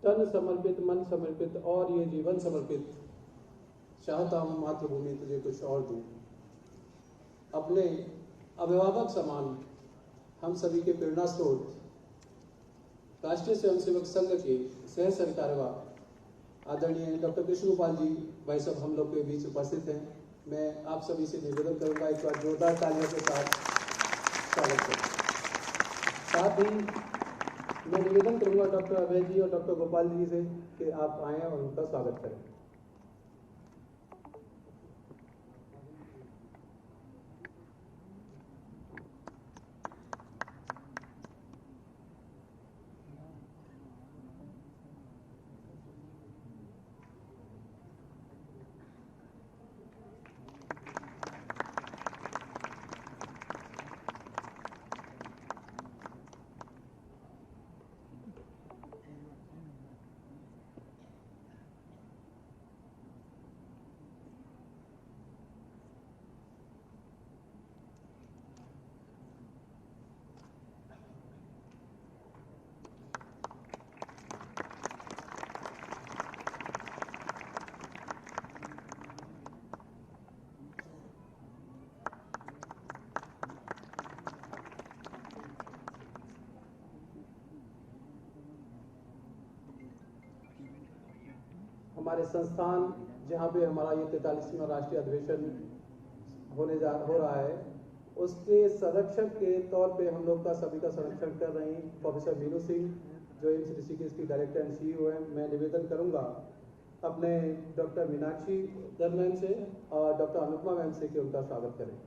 तन समर्पित, मन समर्पित और ये जीवन समर्पित चाहता हूँ मातृभूमि तुझे कुछ और दूँ। अपने अभिभावक समान हम सभी के प्रेरणा स्रोत राष्ट्रीय स्वयंसेवक संघ के सह सरकार्यवाह आदरणीय डॉक्टर कृष्ण गोपाल जी भाई साहब हम लोग के बीच उपस्थित हैं। मैं आप सभी से निवेदन करूंगा एक बार जोरदार तालियों के साथ स्वागत करें। साथ ही मैं निवेदन करूंगा डॉक्टर अभय जी और डॉक्टर गोपाल जी से कि आप आएँ और उनका स्वागत करें। हमारे संस्थान जहाँ पे हमारा ये 43वां राष्ट्रीय अधिवेशन हो रहा है उसके संरक्षक के तौर पे हम लोग का सभी का संरक्षण कर रही प्रोफेसर मीनू सिंह जो एम्स ऋषिकेश की डायरेक्टर एंड CEO हैं। मैं निवेदन करूंगा अपने डॉक्टर मीनाक्षी दर मैम से और डॉक्टर अनुपमा मैम से कि उनका स्वागत करें।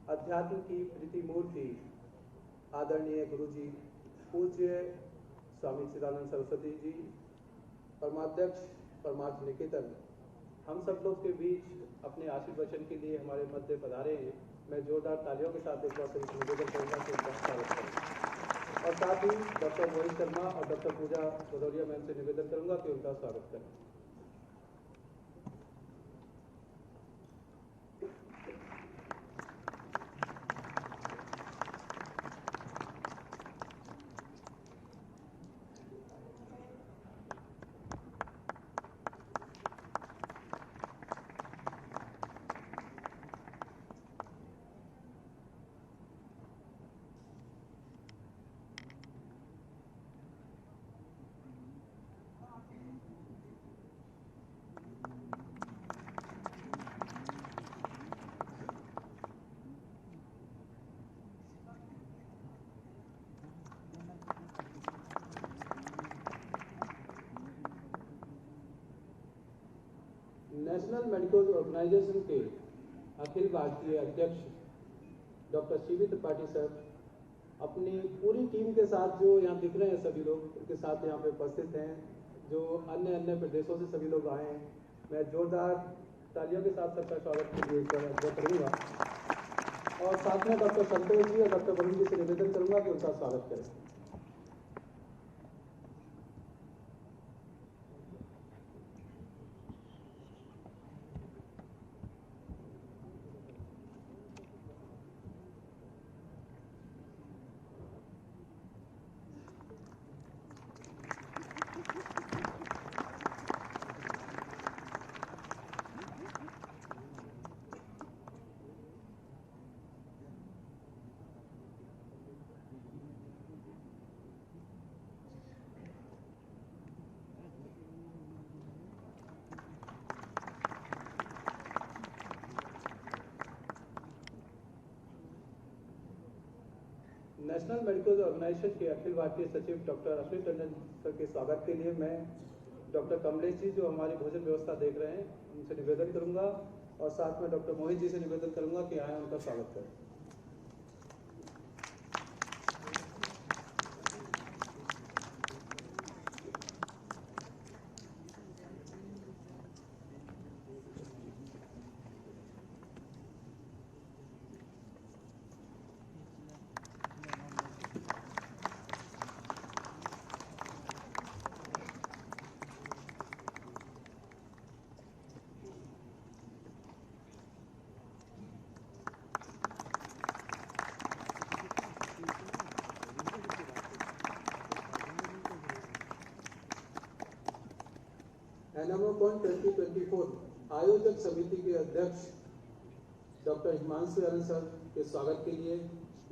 अध्यात्म की प्रीति मूर्ति आदरणीय गुरु जी पूज्य स्वामी चिदानंद सरस्वती जी परमाध्यक्ष परमार्थ निकेतन हम सब लोग के बीच अपने आशीर्वचन के लिए हमारे मध्य पधारे हैं। मैं जोरदार तालियों के साथ एक बार से निवेदन करूंगा कि उनका स्वागत करें और साथ ही डॉक्टर मोहित शर्मा और डॉक्टर पूजा भदौरिया मैम से निवेदन करूंगा कि उनका स्वागत करें। नेशनल मेडिकल ऑर्गेनाइजेशन के अखिल भारतीय अध्यक्ष डॉक्टर CB त्रिपाठी सर अपनी पूरी टीम के साथ जो यहाँ दिख रहे हैं सभी लोग उनके साथ यहाँ पे उपस्थित हैं, जो अन्य प्रदेशों से सभी लोग आए हैं। मैं जोरदार तालियों के साथ सबका स्वागत के लिए करूँगा और साथ में डॉक्टर संतोष जी और डॉक्टर वरुण जी से निवेदन करूँगा कि उनका स्वागत करें। नेशनल मेडिकल ऑर्गेनाइजेशन के अखिल भारतीय सचिव डॉक्टर अश्विन टंडन सर के स्वागत के लिए मैं डॉक्टर कमलेश जी जो हमारी भोजन व्यवस्था देख रहे हैं उनसे निवेदन करूंगा और साथ में डॉक्टर मोहित जी से निवेदन करूंगा कि आए उनका स्वागत करें। एनामोकॉन 2024 आयोजक समिति के अध्यक्ष डॉक्टर हिमांशु आनंद सर के स्वागत के लिए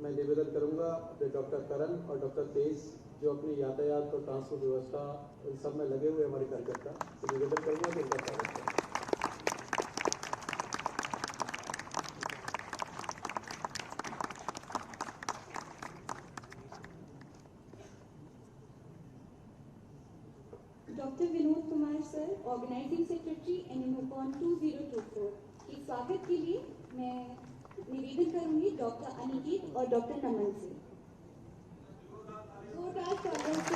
मैं निवेदन करूंगा अपने डॉक्टर करण और डॉक्टर तेज जो अपनी यातायात और ट्रांसपोर्ट व्यवस्था इन सब में लगे हुए हमारे कार्यकर्ता, तो निवेदन करूंगा कि उनका स्वागत करें। Doctor Vinod Kumar sir, organising secretary एनामोकॉन 2024 के स्वागत के लिए मैं निवेदन करूंगी डॉक्टर अनिकेत और डॉक्टर नमन से। जोरदार तालियों से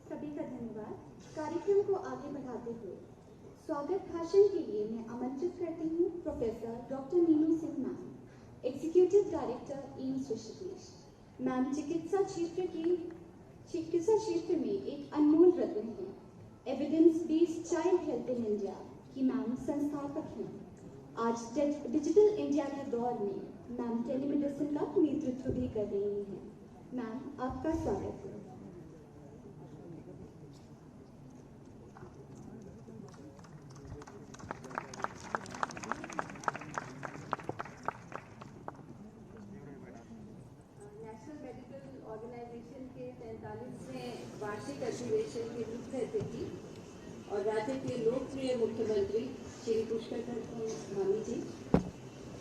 सभी का धन्यवाद। कार्यक्रम को आगे बढ़ाते हुए स्वागत भाषण के लिए मैं आमंत्रित करती हूँ professor doctor Neelu Singh ma'am, executive director AIIMS Rishikesh. Ma'am चिकित्सा क्षेत्र में एक अनमोल रत्न है। Evidence based child health in India की मैम संस्थापक हैं। आज डिजिटल इंडिया के दौर में मैम टेलीमेडिसिन का नेतृत्व भी कर रही हैं। मैम आपका स्वागत है। ऑर्गेनाइजेशन के 43वें वार्षिक अधिवेशन के मुख्य अतिथि और राज्य के लोकप्रिय मुख्यमंत्री श्री पुष्कर धामी जी,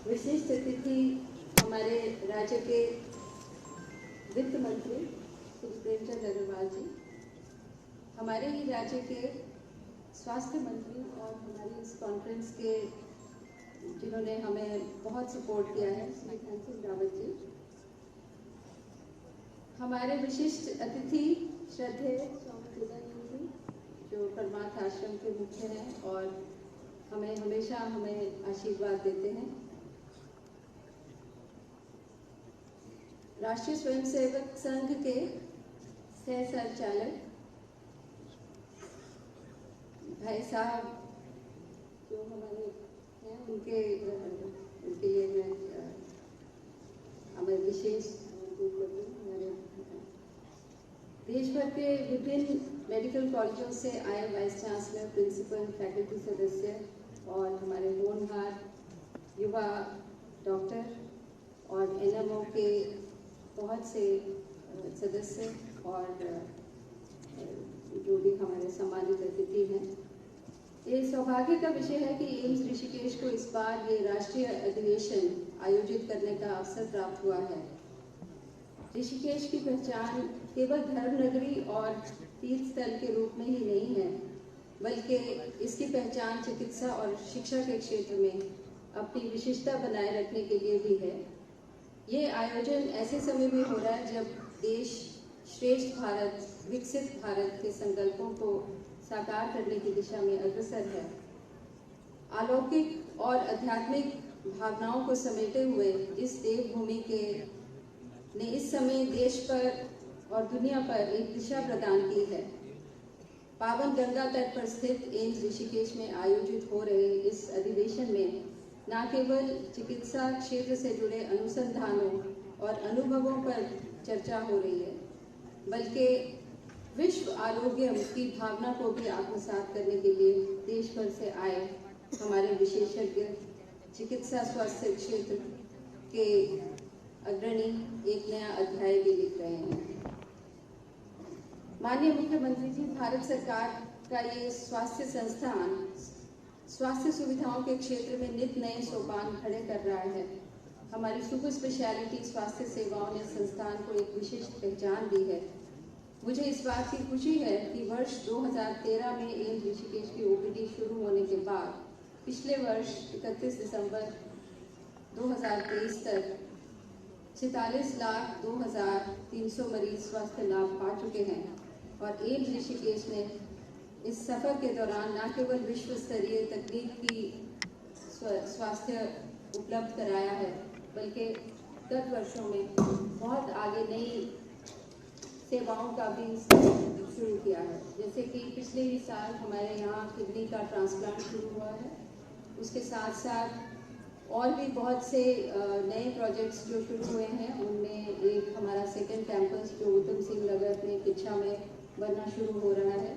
विशिष्ट अतिथि हमारे राज्य के वित्त मंत्री श्री प्रेमचंद अग्रवाल जी, हमारे ही राज्य के स्वास्थ्य मंत्री और हमारी इस कॉन्फ्रेंस के जिन्होंने हमें बहुत सपोर्ट किया है श्री घनश्याम रावत जी, हमारे विशिष्ट अतिथि श्रद्धेय स्वामी जी जो परमार्थ आश्रम के मुख्य हैं और हमें हमेशा आशीर्वाद देते हैं, राष्ट्रीय स्वयंसेवक संघ के सह संचालक भाई साहब जो हमारे हैं उनके लिए मैं हमें विशेष देश भर के विभिन्न मेडिकल कॉलेजों से आए वाइस चांसलर, प्रिंसिपल, फैकल्टी सदस्य और हमारे होनहार युवा डॉक्टर और एनएमओ के बहुत से सदस्य और जो भी हमारे सम्मानित अतिथि हैं, ये सौभाग्य का विषय है कि एम्स ऋषिकेश को इस बार ये राष्ट्रीय अधिवेशन आयोजित करने का अवसर प्राप्त हुआ है। ऋषिकेश की पहचान केवल धर्म नगरी और तीर्थ स्थल के रूप में ही नहीं है, बल्कि इसकी पहचान चिकित्सा और शिक्षा के क्षेत्र में अपनी विशिष्टता बनाए रखने के लिए भी है। ये आयोजन ऐसे समय में हो रहा है जब देश श्रेष्ठ भारत, विकसित भारत के संकल्पों को साकार करने की दिशा में अग्रसर है। अलौकिक और आध्यात्मिक भावनाओं को समेटे हुए इस देवभूमि के ने इस समय देश पर और दुनिया पर एक दिशा प्रदान की है। पावन गंगा तट पर स्थित एम्स ऋषिकेश में आयोजित हो रहे इस अधिवेशन में न केवल चिकित्सा क्षेत्र से जुड़े अनुसंधानों और अनुभवों पर चर्चा हो रही है, बल्कि विश्व आरोग्य की भावना को भी आत्मसात करने के लिए देश भर से आए हमारे विशेषज्ञ चिकित्सा स्वास्थ्य क्षेत्र के अग्रणी एक नया अध्याय भी लिख रहे हैं। माननीय मुख्यमंत्री जी, भारत सरकार का ये स्वास्थ्य संस्थान स्वास्थ्य सुविधाओं के क्षेत्र में नित नए सोपान खड़े कर रहा है। हमारी सुपर स्पेशलिटी स्वास्थ्य सेवाओं ने संस्थान को एक विशिष्ट पहचान दी है। मुझे इस बात की खुशी है कि वर्ष 2013 में एम्स ऋषिकेश की ओपीडी शुरू होने के बाद पिछले वर्ष 31 दिसंबर 2023 तक 46,02,300 मरीज स्वास्थ्य लाभ पा चुके हैं और एम्स ऋषिकेश ने इस सफर के दौरान न केवल विश्व स्तरीय तकनीक की स्वास्थ्य उपलब्ध कराया है, बल्कि गत वर्षों में बहुत आगे नई सेवाओं का भी शुरू किया है। जैसे कि पिछले ही साल हमारे यहाँ किडनी का ट्रांसप्लांट शुरू हुआ है। उसके साथ साथ और भी बहुत से नए प्रोजेक्ट्स जो शुरू हुए हैं, उनमें एक हमारा सेकंड कैंपस जो उत्तम सिंह नगर में किच्छा में बनना शुरू हो रहा है।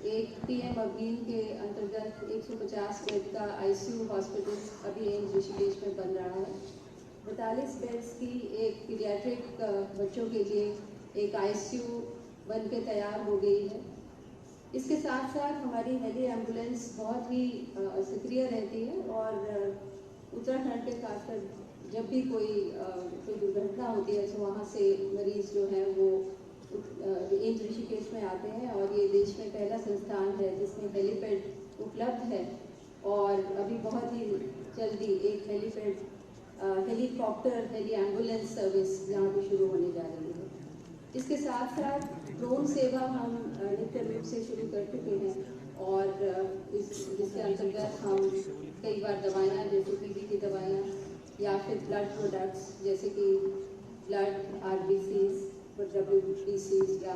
एक पीएम अभियान के अंतर्गत 150 बेड का आईसीयू हॉस्पिटल अभी एम्स ऋषिकेश में बन रहा है। 42 बेड्स की एक पीडियाट्रिक बच्चों के लिए एक आईसीयू बन के तैयार हो गई है। इसके साथ साथ हमारी हेली एम्बुलेंस बहुत ही सक्रिय रहती है और उत्तराखंड के खासकर जब भी कोई दुर्घटना होती है तो वहाँ से मरीज जो हैं वो एम्स ऋषिकेश में आते हैं और ये देश में पहला संस्थान है जिसमें हेलीपैड उपलब्ध है। और अभी बहुत ही जल्दी एक हेलीकॉप्टर हेली एम्बुलेंस सर्विस यहाँ पे शुरू होने जा रही है। इसके साथ साथ ड्रोन सेवा हम नित्य रूप से शुरू कर चुके हैं और जिसके अंतर्गत हम कई बार दवाइयाँ जैसे टीबी की दवाइयाँ या फिर ब्लड प्रोडक्ट्स जैसे कि ब्लड आरबीसीज WBCs या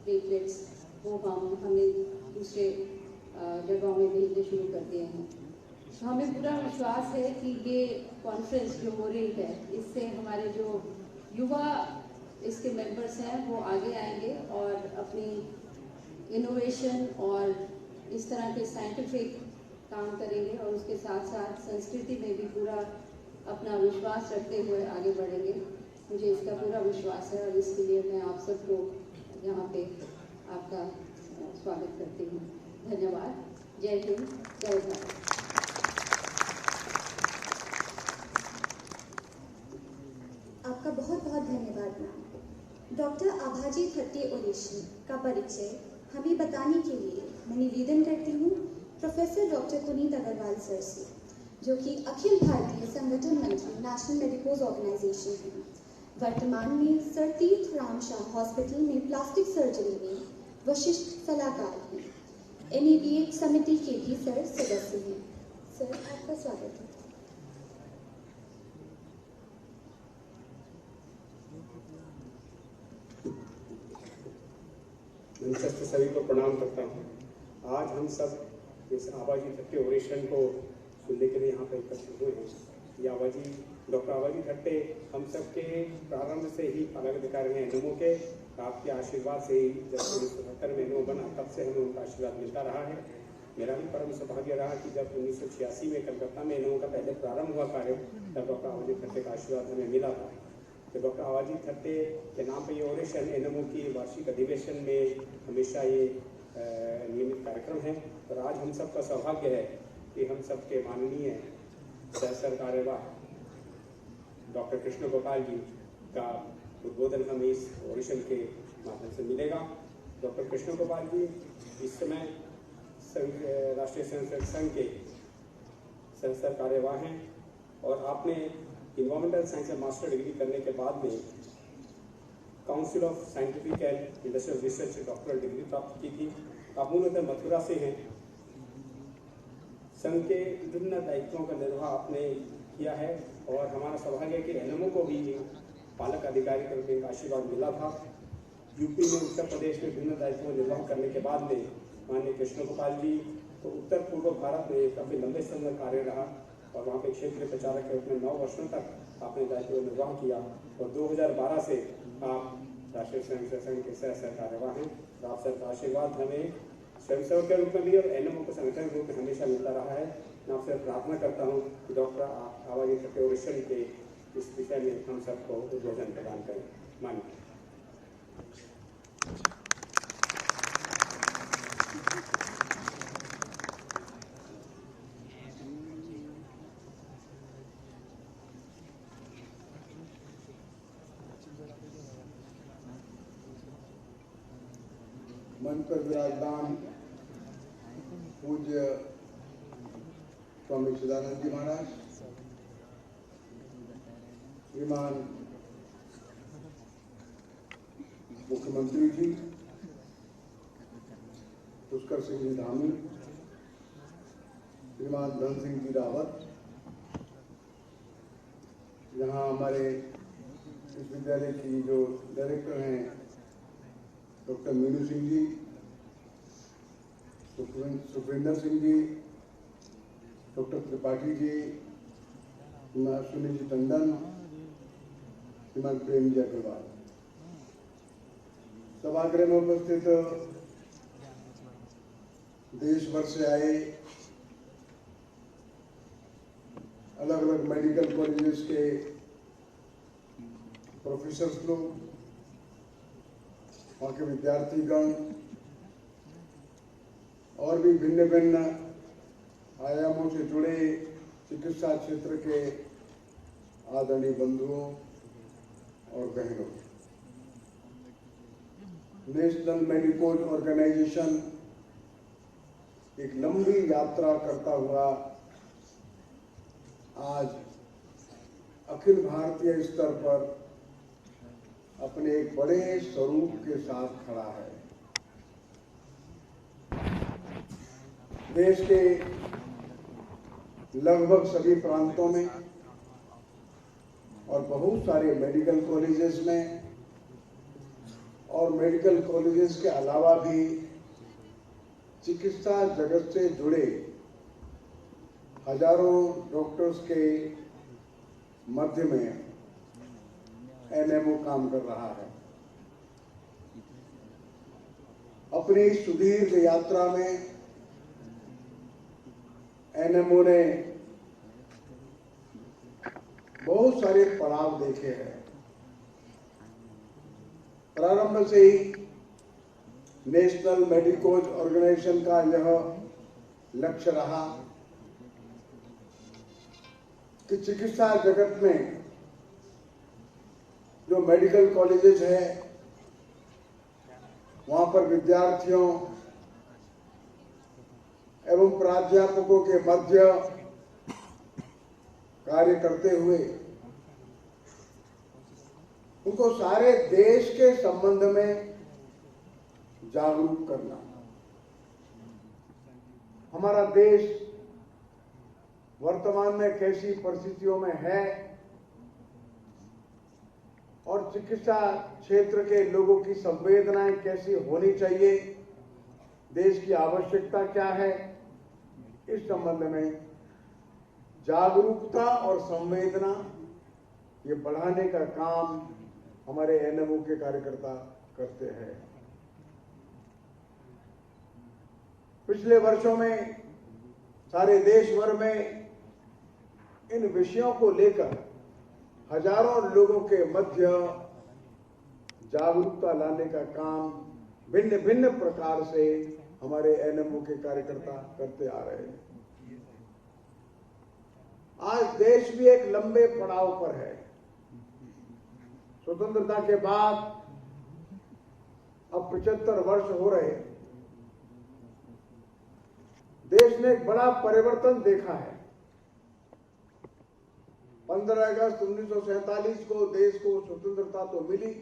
प्लेटलेट्स वो हमने दूसरे जगहों में भेजने शुरू कर दिए हैं। तो हमें पूरा विश्वास है कि ये कॉन्फ्रेंस जो हो रही है इससे हमारे जो युवा इसके मेंबर्स हैं वो आगे आएंगे और अपनी इनोवेशन और इस तरह के साइंटिफिक काम करेंगे और उसके साथ साथ संस्कृति में भी पूरा अपना विश्वास रखते हुए आगे बढ़ेंगे। मुझे इसका पूरा विश्वास है और इसके लिए मैं आप सबको यहाँ पे आपका स्वागत करती हूँ। धन्यवाद। जय हिंद, जय भारत। आपका बहुत बहुत धन्यवाद मैम। डॉक्टर आभाजी थट्टे ओरेशन का परिचय हमें बताने के लिए मैं निवेदन करती हूँ professor doctor Puneet Agarwal sir से, जो कि अखिल भारतीय संगठन मंत्री नेशनल मेडिकोज ऑर्गेनाइजेशन हैं। वर्तमान में सर तीर्थ राम शाह हॉस्पिटल में प्लास्टिक सर्जरी में वरिष्ठ सलाहकार हैं। NABH समिति के भी सर सदस्य हैं। सर आपका स्वागत है। मंचस्थ सभी को प्रणाम करता हूँ। आज हम सब इस आबाजी थट्टे ओरेशन को सुनने के लिए यहाँ पर एकत्रित हुए हैं। ये आबाजी डॉक्टर आबाजी थट्टे हम सब के प्रारंभ से ही अलग अधिकारी हैं एनएमओ के। आपके आशीर्वाद से ही जब 1970 में एनएमओ बना तब से हमें उनका आशीर्वाद मिलता रहा है। मेरा भी परम सौभाग्य रहा कि जब 1986 में कलकत्ता में एनएमओ का पहले प्रारंभ हुआ कार्य तब डॉक्टर आबाजी थट्टे का आशीर्वाद हमें मिला था। तो डॉक्टर आबाजी थट्टे के नाम पर ये ओरेशन एनएमओ की वार्षिक अधिवेशन में हमेशा ये नियमित कार्यक्रम है। और आज हम सबका सौभाग्य है कि हम सबके माननीय सह कार्यवाह डॉक्टर कृष्ण गोपाल जी का उद्बोधन हमें इस ओरेशन के माध्यम से मिलेगा। डॉक्टर कृष्ण गोपाल जी इस समय राष्ट्रीय स्वयंसेवक संघ के सह कार्यवाह हैं और आपने इन्वायरमेंटल साइंस में मास्टर डिग्री करने के बाद में council of scientific and industrial research से डॉक्टरल डिग्री प्राप्त की थी। आप मूलतः मथुरा से हैं। संघ के विभिन्न दायित्वों का निर्वाह आपने किया है और हमारा सौभाग्य है कि एनएमओ को भी पालक अधिकारी के रूप में आशीर्वाद मिला था। यूपी में उत्तर प्रदेश में विभिन्न दायित्वों का निर्वाह करने के बाद में माननीय कृष्ण गोपाल जी तो उत्तर पूर्व भारत में काफ़ी लंबे समय कार्य रहा और वहाँ पे क्षेत्रीय प्रचारक के रूप में 9 वर्षों तक आपने दायित्व का निर्वाह किया और 2012 से आप राष्ट्रीय स्वयंसेवक संघ के सह कार्यवाह हैं। तो आप सबका आशीर्वाद हमें स्वयंसेवक के रूप में भी और एनएमओ को संगठन के रूप में हमेशा मिलता रहा है। मैं आपसे प्रार्थना करता हूँ कि डॉक्टर आबाजी थट्टे ओरेशन के इस विषय में हम सबको उद्बोधन प्रदान करें। माननीय मंच पर विराजमान पूज्य स्वामी सदानंद जी महाराज, श्रीमान मुख्यमंत्री जी पुष्कर सिंह जी धामी, श्रीमान धन सिंह जी रावत, यहाँ हमारे इस विद्यालय की जो डायरेक्टर हैं डॉक्टर मीनू सिंह जी, सुखविंदर सिंह जी, डॉक्टर त्रिपाठी जी, श्रीमान अश्विनी जी टंडन, श्रीमान प्रेम जी अग्रवाल, सभागृह में उपस्थित देश भर से आए अलग अलग मेडिकल कॉलेजेस के प्रोफेसर्स लोग, वहाँ के विद्यार्थीगण और भी भिन्न भिन्न आयामों से जुड़े चिकित्सा क्षेत्र के आदरणीय बंधुओं और बहनों, नेशनल मेडिकल ऑर्गेनाइजेशन एक लंबी यात्रा करता हुआ आज अखिल भारतीय स्तर पर अपने एक बड़े स्वरूप के साथ खड़ा है। देश के लगभग सभी प्रांतों में और बहुत सारे मेडिकल कॉलेजेस में और मेडिकल कॉलेजेस के अलावा भी चिकित्सा जगत से जुड़े हजारों डॉक्टर्स के मध्य में एनएमओ काम कर रहा है। अपनी सुदीर्घ यात्रा में एनएमओ ने बहुत सारे पड़ाव देखे हैं। प्रारंभ से ही नेशनल मेडिकल ऑर्गेनाइजेशन का यह लक्ष्य रहा कि चिकित्सा जगत में जो मेडिकल कॉलेजेस है वहां पर विद्यार्थियों एवं प्राध्यापकों के मध्य कार्य करते हुए उनको सारे देश के संबंध में जागरूक करना। हमारा देश वर्तमान में कैसी परिस्थितियों में है और चिकित्सा क्षेत्र के लोगों की संवेदनाएं कैसी होनी चाहिए, देश की आवश्यकता क्या है, इस संबंध में जागरूकता और संवेदना ये बढ़ाने का काम हमारे एनएमओ के कार्यकर्ता करते हैं। पिछले वर्षों में सारे देश भर में इन विषयों को लेकर हजारों लोगों के मध्य जागरूकता लाने का काम भिन्न भिन्न प्रकार से हमारे एनएमओ के कार्यकर्ता करते आ रहे हैं। आज देश भी एक लंबे पड़ाव पर है। स्वतंत्रता के बाद अब 75 वर्ष हो रहे हैं। देश ने एक बड़ा परिवर्तन देखा है। 15 अगस्त 1947 को देश को स्वतंत्रता तो मिली,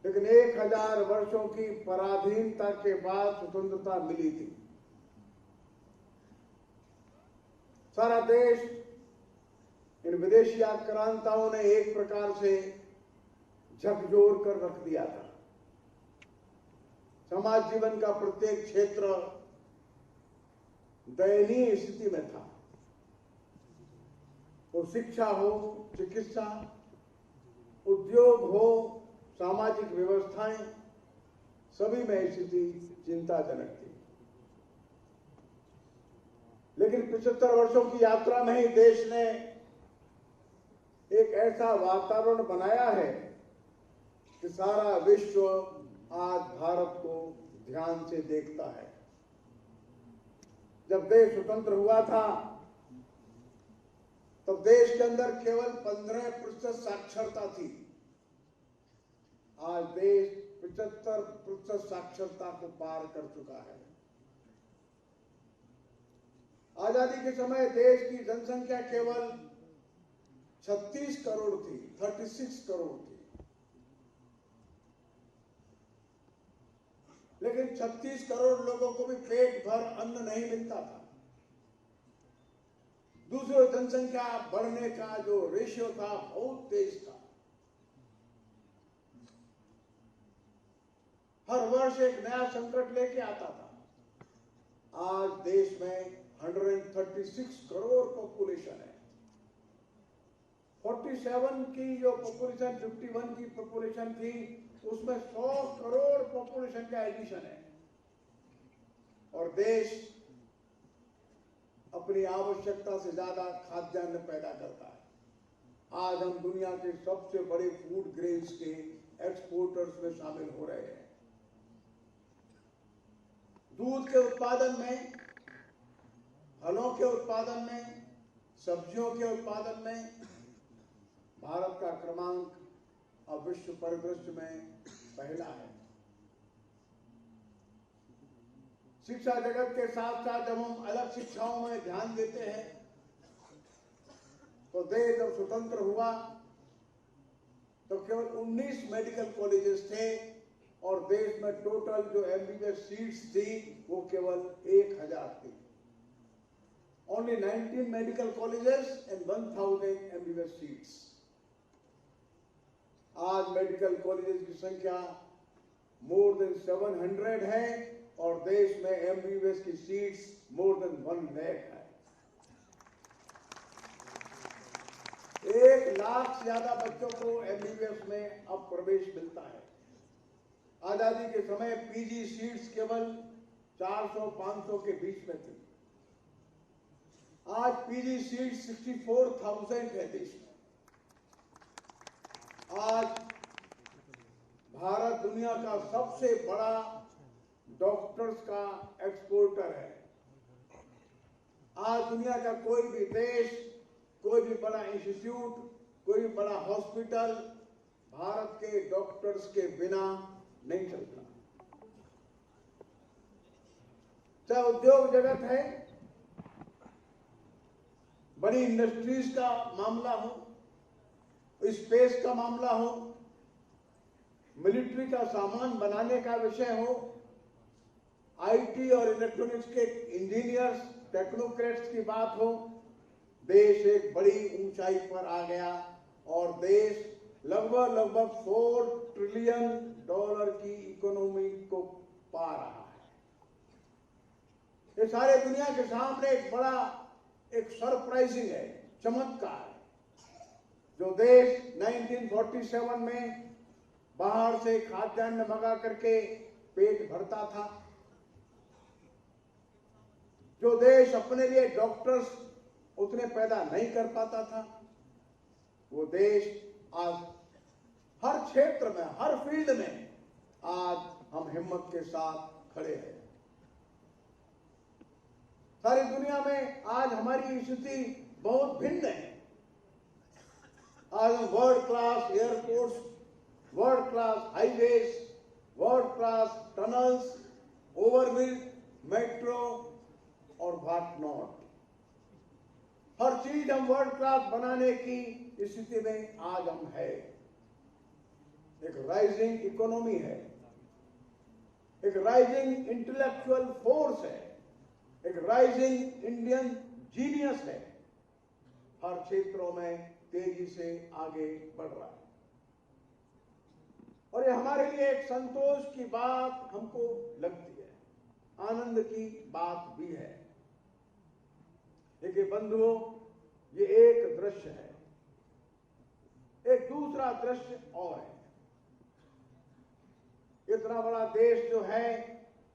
लेकिन 1000 वर्षों की पराधीनता के बाद स्वतंत्रता मिली थी। सारा देश इन विदेशी आक्रांताओं ने एक प्रकार से झकझोर कर रख दिया था। समाज जीवन का प्रत्येक क्षेत्र दयनीय स्थिति में था। वो शिक्षा हो, चिकित्सा, उद्योग हो, सामाजिक व्यवस्थाएं, सभी में स्थिति चिंताजनक थी। लेकिन 75 वर्षों की यात्रा में ही देश ने एक ऐसा वातावरण बनाया है कि सारा विश्व आज भारत को ध्यान से देखता है। जब देश स्वतंत्र हुआ था तब देश के अंदर केवल 15% साक्षरता थी। आज देश 75% साक्षरता को पार कर चुका है। आजादी के समय देश की जनसंख्या केवल 36 करोड़ थी, 36 करोड़ थी। लेकिन 36 करोड़ लोगों को भी पेट भर अन्न नहीं मिलता था। दूसरी जनसंख्या बढ़ने का जो रेशियो था बहुत तेज था। हर वर्ष एक नया संकट लेके आता था। आज देश में 136 करोड़ पॉपुलेशन है। 47 की जो पॉपुलेशन 51 की पॉपुलेशन थी, उसमें 100 करोड़ पॉपुलेशन का एडिशन है। और देश अपनी आवश्यकता से ज्यादा खाद्यान्न पैदा करता है। आज हम दुनिया के सबसे बड़े फूड ग्रेन्स के एक्सपोर्टर्स में शामिल हो रहे हैं। दूध के उत्पादन में, फलों के उत्पादन में, सब्जियों के उत्पादन में भारत का क्रमांक अब विश्व परिदृश्य में पहला है। शिक्षा जगत के साथ साथ जब हम अलग शिक्षाओं में ध्यान देते हैं, तो देश जब स्वतंत्र हुआ तो केवल 19 मेडिकल कॉलेजेस थे और देश में टोटल जो एमबीबीएस सीट्स थी वो केवल 1000 थी। Only 19 medical colleges and 1000 MBBS seats. आज मेडिकल कॉलेजेस की संख्या मोर देन 700 है और देश में एमबीबीएस की सीट्स मोर देन 1 लाख है। 1 लाख से ज्यादा बच्चों को एमबीबीएस में अब प्रवेश मिलता है। आजादी के समय पीजी सीट्स केवल 400-500 के बीच में थी। आज पीजी सीट्स 64,000 है देश में। आज भारत दुनिया का सबसे बड़ा डॉक्टर्स का एक्सपोर्टर है। आज दुनिया का कोई भी देश, कोई भी बड़ा इंस्टीट्यूट, कोई भी बड़ा हॉस्पिटल भारत के डॉक्टर्स के बिना नहीं चलता। चाहे उद्योग जगत है, बड़ी इंडस्ट्रीज का मामला हो, स्पेस का मामला हो, मिलिट्री का सामान बनाने का विषय हो, आईटी और इलेक्ट्रॉनिक्स के इंजीनियर्स, टेक्नोक्रेट्स की बात हो, देश एक बड़ी ऊंचाई पर आ गया और देश लगभग 4 ट्रिलियन डॉलर की इकोनॉमी को पा रहा है। ये सारे दुनिया के सामने एक बड़ा एक सरप्राइजिंग है, चमत्कार है। जो देश 1947 में बाहर से खाद्यान्न मंगा करके पेट भरता था, जो देश अपने लिए डॉक्टर्स उतने पैदा नहीं कर पाता था, वो देश आज हर क्षेत्र में, हर फील्ड में आज हम हिम्मत के साथ खड़े हैं। सारी दुनिया में आज हमारी स्थिति बहुत भिन्न है। आज हम world class airports, world class highways, world class tunnels, overbridge, metro और व्हाट नॉट, हर चीज हम वर्ल्ड क्लास बनाने की स्थिति में आज हम है। एक राइजिंग इकोनॉमी है, एक राइजिंग इंटेलेक्चुअल फोर्स है, एक राइजिंग इंडियन जीनियस है। हर क्षेत्रों में तेजी से आगे बढ़ रहा है और ये हमारे लिए एक संतोष की बात हमको लगती है, आनंद की बात भी है। देखिए बंधुओं, ये एक दृश्य है। एक दूसरा दृश्य और है। इतना बड़ा देश जो है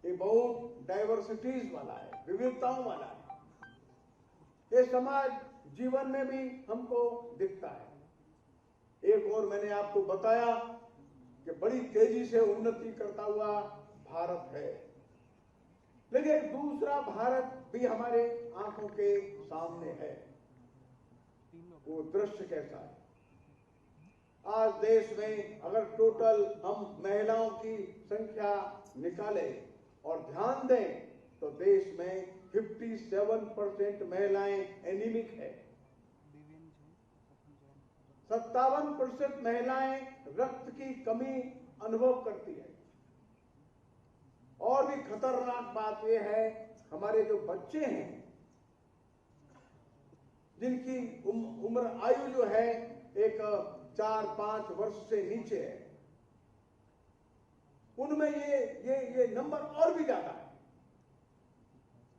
ये बहुत डाइवर्सिटीज वाला है, विविधताओं वाला है। ये समाज जीवन में भी हमको दिखता है। एक और मैंने आपको बताया कि बड़ी तेजी से उन्नति करता हुआ भारत है, लेकिन एक दूसरा भारत भी हमारे आंखों के सामने है। वो दृश्य कैसा है? आज देश में अगर टोटल हम महिलाओं की संख्या निकालें और ध्यान दें तो देश में 57% महिलाएं एनीमिक है, 57% महिलाएं रक्त की कमी अनुभव करती है। और भी खतरनाक बात यह है, हमारे जो बच्चे हैं जिनकी उम्र आयु जो है एक 4-5 वर्ष से नीचे है, उनमें ये नंबर और भी ज्यादा है।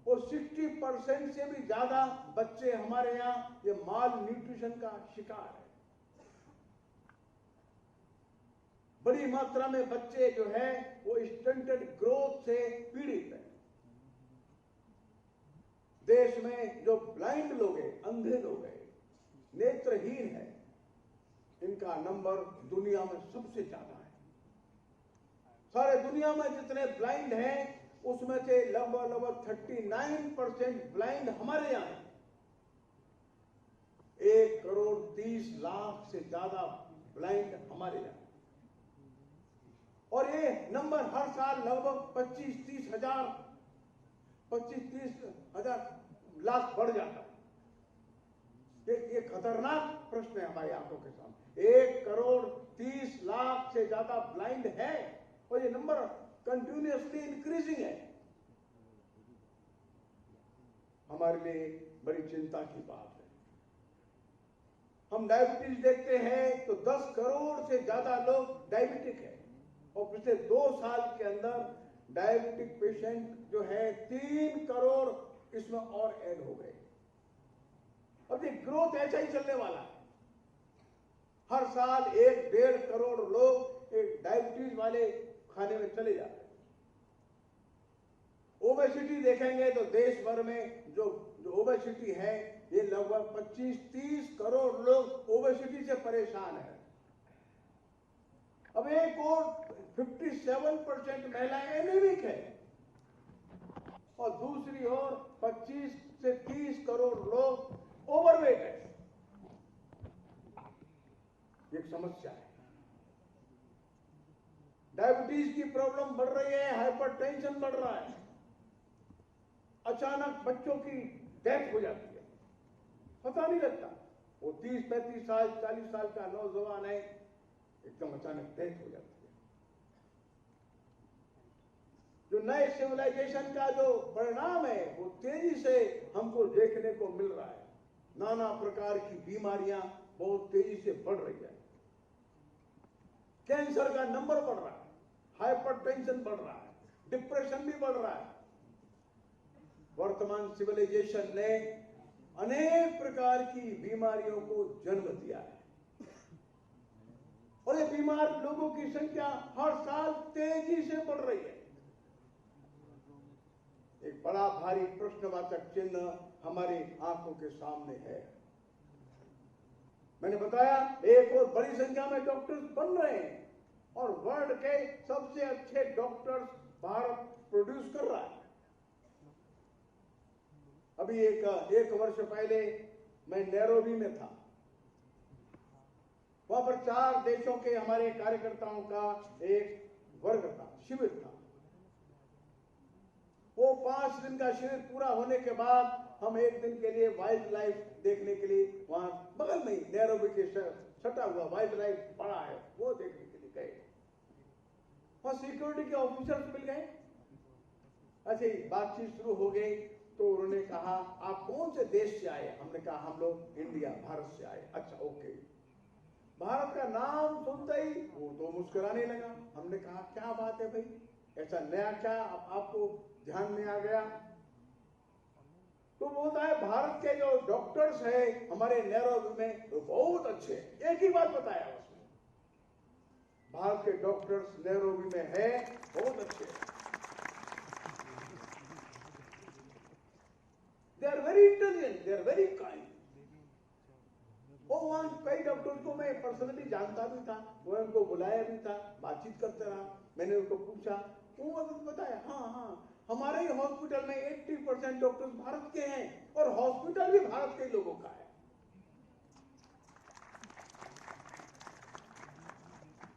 और 60% से भी ज्यादा बच्चे हमारे यहाँ ये माल न्यूट्रिशन का शिकार है। बड़ी मात्रा में बच्चे जो है वो स्टंटेड ग्रोथ से पीड़ित है। देश में जो ब्लाइंड लोग हैं, अंधे लोग हैं, नेत्रहीन है, इनका नंबर दुनिया में सबसे ज्यादा है। सारे दुनिया में जितने ब्लाइंड हैं उसमें से लगभग 39% ब्लाइंड हमारे यहाँ है। 1,30,00,000 से ज्यादा ब्लाइंड हमारे यहाँ, और ये नंबर हर साल लगभग 25-30 लाख बढ़ जाता है। ये खतरनाक प्रश्न है हमारी आंखों के सामने। 1,30,00,000 से ज्यादा ब्लाइंड है और ये नंबर कंटिन्यूअसली इंक्रीजिंग है। हमारे लिए बड़ी चिंता की बात है। हम डायबिटीज देखते हैं तो 10 करोड़ से ज्यादा लोग डायबिटिक है, और पिछले 2 साल के अंदर डायबिटिक पेशेंट जो है 3 करोड़ इसमें और ऐड हो गए। अब ये ग्रोथ ऐसा ही चलने वाला है। हर साल 1-1.5 करोड़ लोग एक डायबिटीज वाले खाने में चले जाते हैं। ओबेसिटी देखेंगे तो देश भर में जो ओबेसिटी है, ये लगभग 25-30 करोड़ लोग ओबेसिटी से परेशान है। अब एक और 57% महिलाएं एनीमिक है, और दूसरी ओर 25 से 30 करोड़ लोग ओवरवेट है। एक समस्या है। डायबिटीज की प्रॉब्लम बढ़ रही है, हाइपरटेंशन बढ़ रहा है, अचानक बच्चों की डेथ हो जाती है, पता नहीं लगता। वो 30-35 साल 40 साल का नौजवान है, एकदम अचानक डेथ हो जाती है। जो नए सिविलाइजेशन का जो परिणाम है वो तेजी से हमको देखने को मिल रहा है। नाना प्रकार की बीमारियां बहुत तेजी से बढ़ रही है। कैंसर का नंबर बढ़ रहा है, हाइपरटेंशन बढ़ रहा है, डिप्रेशन भी बढ़ रहा है। वर्तमान सिविलाइजेशन ने अनेक प्रकार की बीमारियों को जन्म दिया है, और ये बीमार लोगों की संख्या हर साल तेजी से बढ़ रही है। एक बड़ा भारी प्रश्नवाचक चिन्ह हमारी आंखों के सामने है। मैंने बताया एक और बड़ी संख्या में डॉक्टर्स बन रहे हैं, और वर्ल्ड के सबसे अच्छे डॉक्टर्स भारत प्रोड्यूस कर रहा है। अभी एक वर्ष पहले मैं नैरोबी में था। वहां पर 4 देशों के हमारे कार्यकर्ताओं का एक वर्ग था, शिविर था। वो 5 दिन का शिविर पूरा होने के बाद हम एक दिन के लिए वाइल्ड लाइफ देखने के लिए वहां बगल में ही नैरोबी के सटा हुआ वाइल्ड लाइफ पड़ा है, वो देखने के लिए गए। वहां सिक्योरिटी के ऑफिसर्स मिल गए, ऐसे ही बातचीत शुरू हो गई। तो उन्होंने कहा आप कौन से देश से आए? हमने कहा हम लोग इंडिया, भारत से आए। अच्छा, ओके। भारत का नाम सुनते ही वो तो मुस्कुराने लगा। हमने कहा क्या बात है भाई, ऐसा नया क्या आपको ध्यान में आ गया? तो बोलता है भारत के जो डॉक्टर्स हैं हमारे नैरोबी में वो बहुत अच्छे हैं। एक ही बात बताया उसने, भारत के डॉक्टर्स नैरोबी में है बहुत अच्छे हैं। They are very intelligent, they are very kind. वहां कई डॉक्टर्स को मैं पर्सनली जानता भी था, वो उनको बुलाया भी था, बातचीत करते रहा। मैंने उनको पूछा, वो बताया हाँ हमारे ही हॉस्पिटल में 80% डॉक्टर्स भारत के हैं, और हॉस्पिटल भी भारत के लोगों का है।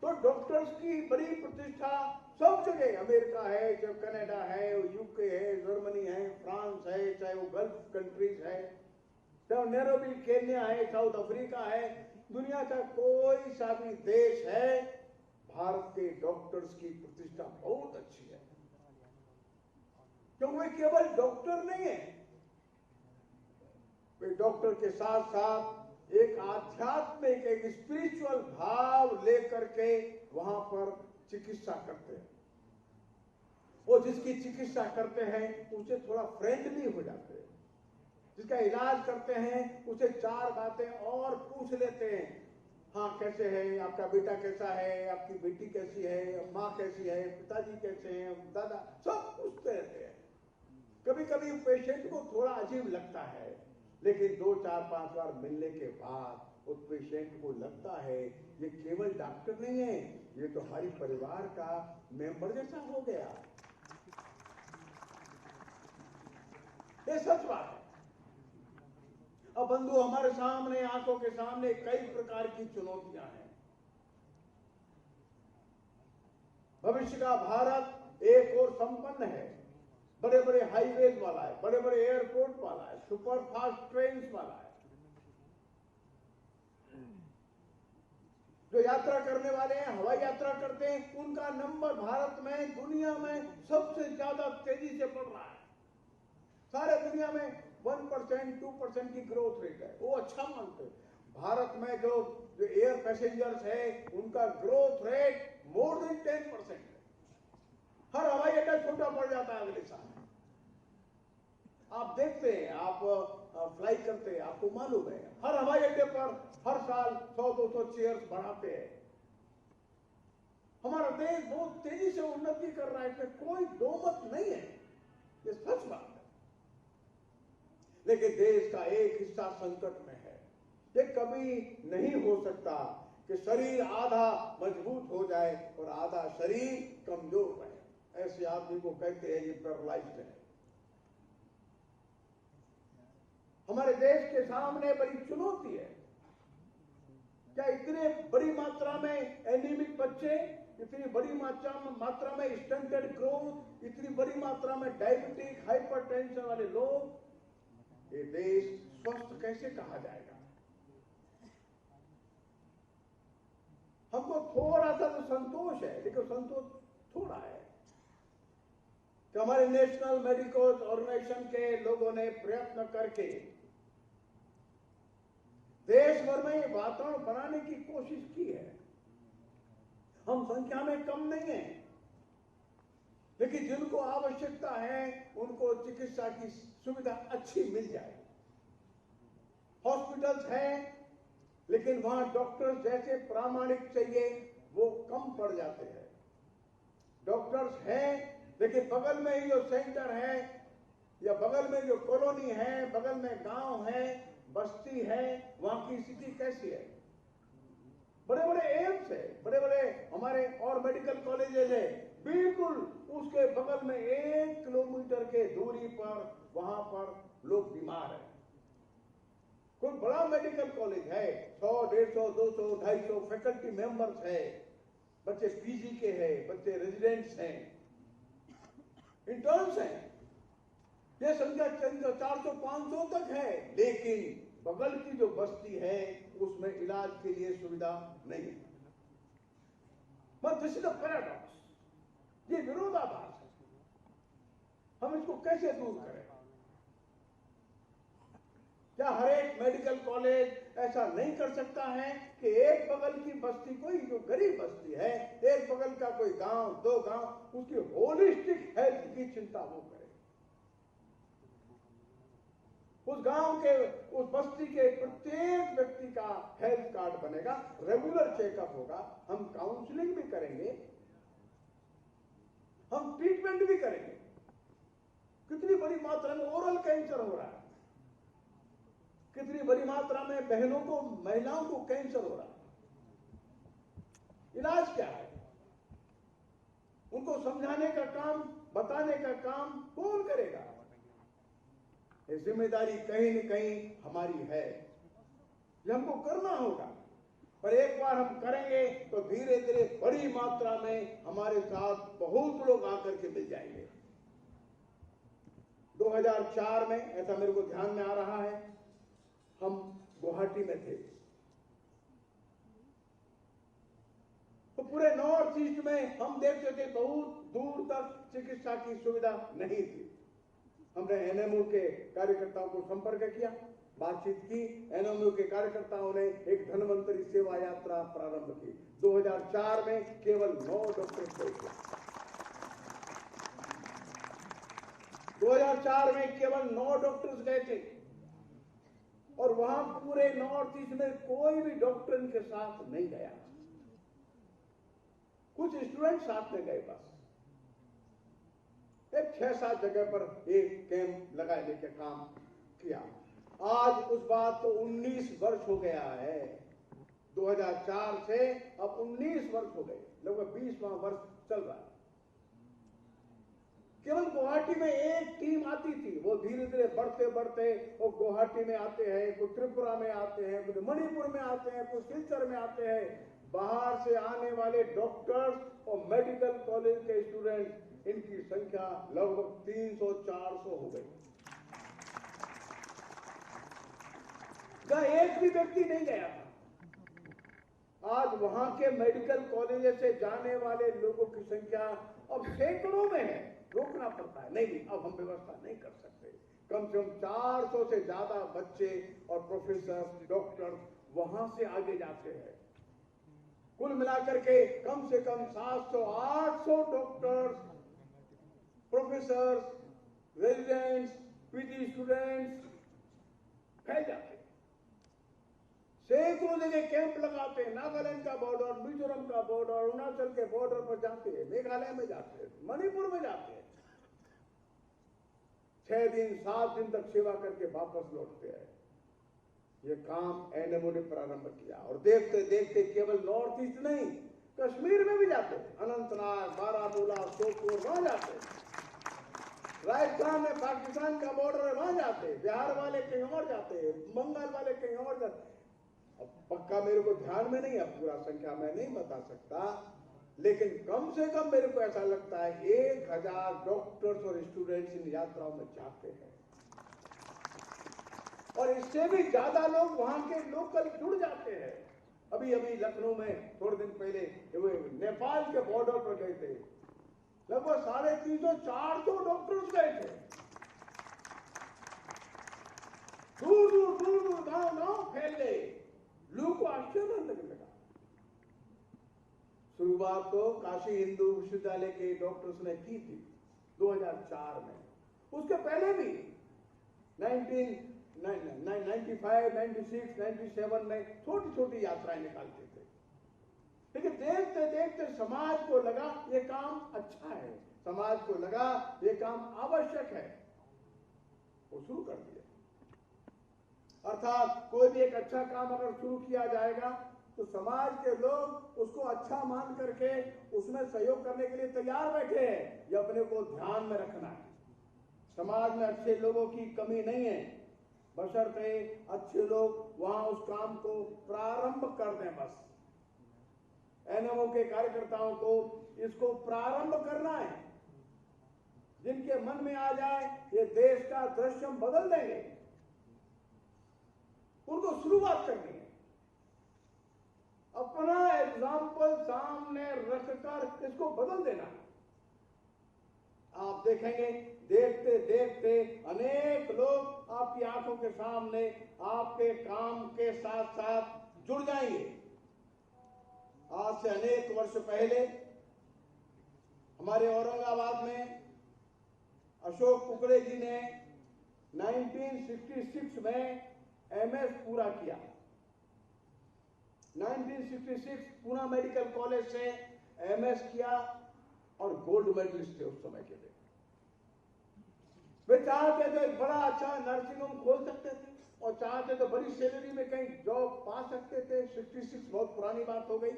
तो डॉक्टर्स की बड़ी प्रतिष्ठा सब जगह, अमेरिका है, चाहे कनाडा है, यूके है, जर्मनी है, फ्रांस है, चाहे वो गल्फ कंट्रीज है, चाहे नैरोबी केन्या है, साउथ अफ्रीका है, दुनिया का कोई सा भी देश है, भारत के डॉक्टर्स की प्रतिष्ठा बहुत अच्छी है। क्योंकि वे केवल डॉक्टर नहीं है, वे डॉक्टर के साथ साथ एक आध्यात्मिक, एक स्पिरिचुअल भाव लेकर के वहां पर चिकित्सा करते हैं। वो जिसकी चिकित्सा करते हैं उसे थोड़ा फ्रेंडली हो जाते हैं, जिसका इलाज करते हैं उसे चार बातें और पूछ लेते हैं। हाँ, कैसे है, आपका बेटा कैसा है, आपकी बेटी कैसी है, माँ कैसी है, पिताजी कैसे हैं, दादा, सब पूछते रहते हैं। कभी कभी पेशेंट को थोड़ा अजीब लगता है, लेकिन 2, 4, 5 बार मिलने के बाद उस पेशेंट को लगता है ये केवल डॉक्टर नहीं है, ये तो हमारे परिवार का मेंबर जैसा हो गया। ये सच बात है। अब बंधु, हमारे सामने, आंखों के सामने कई प्रकार की चुनौतियां हैं। भविष्य का भारत एक और संपन्न है, बड़े बड़े हाईवेज वाला है, बड़े बड़े एयरपोर्ट वाला है, सुपर फास्ट ट्रेन वाला है। जो यात्रा करने वाले हैं, हवाई यात्रा करते हैं, उनका नंबर भारत में दुनिया में सबसे ज्यादा तेजी से बढ़ रहा है। सारे दुनिया में 1%, 2% की ग्रोथ रेट है, वो अच्छा मानते हैं। भारत में जो एयर पैसेंजर्स है उनका ग्रोथ रेट मोर देन 10% है। हर हवाई अड्डा छोटा पड़ जाता है अगले साल। आप देखते हैं, आप फ्लाई करते हैं, आपको मालूम है हर हवाई अड्डे पर हर साल 100-200 चेयर्स बढ़ाते हैं। हमारा देश बहुत तेजी से उन्नति कर रहा है, इसमें कोई दो मत नहीं है, ये सच बात है। लेकिन देश का एक हिस्सा संकट में है। ये कभी नहीं हो सकता कि शरीर आधा मजबूत हो जाए और आधा शरीर कमजोर रहे। ऐसे आदमी को कहते हैं ये पैरालाइज्ड है। हमारे देश के सामने बड़ी चुनौती है। क्या इतने बड़ी मात्रा में एनीमिक बच्चे, इतनी बड़ी मात्रा में स्टंटेड ग्रोथ, इतनी बड़ी मात्रा में डायबिटिक, हाइपरटेंशन वाले लोग, ये देश स्वस्थ कैसे कहा जाएगा? हमको थोड़ा सा तो संतोष है, लेकिन संतोष थोड़ा है कि हमारे नेशनल मेडिकल ऑर्गेनाइजेशन के लोगों ने प्रयत्न करके देश भर में वातावरण बनाने की कोशिश की है। हम संख्या में कम नहीं है, लेकिन जिनको आवश्यकता है उनको चिकित्सा की सुविधा अच्छी मिल जाए। हॉस्पिटल्स हैं, लेकिन वहां डॉक्टर्स जैसे प्रामाणिक चाहिए वो कम पड़ जाते हैं। डॉक्टर्स हैं, लेकिन बगल में ही जो सेंटर है या बगल में जो कॉलोनी है, बगल में गांव है, बस्ती है, वहां की स्थिति कैसी है? बड़े बड़े एम्स है, बड़े बड़े हमारे और मेडिकल कॉलेजेस है, बिल्कुल उसके बगल में 1 किलोमीटर के दूरी पर वहां पर लोग बीमार हैं। कोई बड़ा मेडिकल कॉलेज है, 100, 150, 200, 250 फैकल्टी मेंबर्स है, बच्चे पीजी के हैं, बच्चे रेजिडेंट्स हैं, इंटर्न्स हैं। ये संख्या 400-500 तक है, लेकिन बगल की जो बस्ती है उसमें इलाज के लिए सुविधा नहीं है। But this is a paradox, ये विरोधाभास है। हम इसको कैसे दूर करें? क्या हर एक मेडिकल कॉलेज ऐसा नहीं कर सकता है कि एक बगल की बस्ती, कोई जो गरीब बस्ती है, एक बगल का कोई गांव, 2 गांव, उसकी होलिस्टिक हेल्थ की चिंता वो करे? उस गांव के, उस बस्ती के प्रत्येक व्यक्ति का हेल्थ कार्ड बनेगा, रेगुलर चेकअप होगा, हम काउंसलिंग भी करेंगे, हम ट्रीटमेंट भी करेंगे। कितनी बड़ी मात्रा में ओरल कैंसर हो रहा है, कितनी बड़ी मात्रा में बहनों को, महिलाओं को कैंसर हो रहा है। इलाज क्या है? उनको समझाने का काम, बताने का काम कौन करेगा? ये जिम्मेदारी कहीं न कहीं हमारी है, ये हमको करना होगा। पर एक बार हम करेंगे तो धीरे धीरे बड़ी मात्रा में हमारे साथ बहुत लोग आकर के मिल जाएंगे। 2004 में, ऐसा मेरे को ध्यान में आ रहा है, हम गुवाहाटी में थे, तो पूरे नॉर्थ ईस्ट में हम देखते थे बहुत दूर तक चिकित्सा की सुविधा नहीं थी। हमने एनएमओ के कार्यकर्ताओं को संपर्क किया, बातचीत की। एनएमयू के कार्यकर्ताओं ने एक धन्वंतरी सेवा यात्रा प्रारंभ की। 2004 में केवल 9 डॉक्टर गए थे। 2004 में केवल 9 डॉक्टर्स गए थे और वहां पूरे नॉर्थ ईस्ट में कोई भी डॉक्टर इनके साथ नहीं गया। कुछ स्टूडेंट साथ में गए बस। एक 6-7 जगह पर एक कैंप लगाने का काम किया। आज उस बात को 19 वर्ष हो गया है। 2004 से अब 19 वर्ष हो गए, लगभग 20वां वर्ष चल रहा है। केवल गुवाहाटी में एक टीम आती थी, वो धीरे धीरे बढ़ते बढ़ते वो गुवाहाटी में आते हैं, कुछ त्रिपुरा में आते हैं, कुछ मणिपुर में आते हैं, कुछ सिलचर में आते हैं। बाहर से आने वाले डॉक्टर्स और मेडिकल कॉलेज के स्टूडेंट, इनकी संख्या लगभग 300-400 हो गई। जहां एक भी व्यक्ति नहीं गया था। आज वहां के मेडिकल कॉलेज से जाने वाले लोगों की संख्या अब सैकड़ों में है। रोकना पड़ता है, नहीं अब हम व्यवस्था नहीं कर सकते। कम से कम 400 से ज्यादा बच्चे और प्रोफेसर डॉक्टर वहां से आगे जाते हैं। कुल मिलाकर के कम से कम 700-800 doctors, professor, residents, PG students फैल जाते हैं। सैकड़ों जगह कैंप लगाते हैं। नागालैंड का बॉर्डर, मिजोरम का बॉर्डर, अरुणाचल के बॉर्डर पर जाते हैं, मेघालय में जाते हैं, मणिपुर में जाते हैं। 6 दिन 7 दिन तक सेवा करके वापस लौटते हैं। ये काम एनएमओ ने प्रारंभ किया और देखते देखते केवल नॉर्थ ईस्ट नहीं, कश्मीर में भी जाते हैं। अनंतनाग, बारामूला, सोपोर वहां जाते हैं। राजस्थान में पाकिस्तान का बॉर्डर है, वहां जाते हैं। बिहार वाले कहीं और जाते हैं, बंगाल वाले कहीं और जाते हैं। अब पक्का मेरे को ध्यान में नहीं है, पूरा संख्या मैं नहीं बता सकता, लेकिन कम से कम मेरे को ऐसा लगता है 1000 डॉक्टर्स और स्टूडेंट्स इन यात्राओं में जाते हैं। और इससे भी ज्यादा लोग वहां के लोकल जुड़ जाते हैं। अभी अभी लखनऊ में थोड़े दिन पहले नेपाल के बॉर्डर पर गए थे, लगभग 350-400 डॉक्टर्स गए थे। दूर दूर दूर दूर गांव फैल गए। लोग को आश्चर्य लगने लगा। शुरुआत तो काशी हिंदू विश्वविद्यालय के डॉक्टर्स ने की थी 2004 में। उसके पहले भी 1995, 96, 97 में छोटी छोटी यात्राएं निकालते थे। लेकिन देखते देखते समाज को लगा ये काम अच्छा है, समाज को लगा ये काम आवश्यक है, वो शुरू कर दिया। अर्थात कोई भी एक अच्छा काम अगर शुरू किया जाएगा तो समाज के लोग उसको अच्छा मान करके उसमें सहयोग करने के लिए तैयार बैठे हैं। ये अपने को ध्यान में रखना है। समाज में अच्छे लोगों की कमी नहीं है, बशर्ते अच्छे लोग वहां उस काम को प्रारंभ कर दें। बस एनएमओ के कार्यकर्ताओं को इसको प्रारंभ करना है। जिनके मन में आ जाए ये देश का दृश्य हम बदल देंगे, उनको शुरुआत करनी है। अपना एग्जाम्पल सामने रखकर इसको बदल देना है। आप देखेंगे देखते देखते अनेक लोग आपकी आंखों के सामने आपके काम के साथ साथ जुड़ जाएंगे। आज से अनेक वर्ष पहले हमारे औरंगाबाद में अशोक कुकड़े जी ने 1966 में एमएस पूरा किया। 1966 पूना मेडिकल कॉलेज से एमएस किया और गोल्ड मेडलिस्ट थे उस समय के लिए। वे चाहते थे बड़ा अच्छा नर्सिंग होम खोल सकते थे और चाहते तो बड़ी सैलरी में कहीं जॉब पा सकते थे। 66 बहुत पुरानी बात हो गई,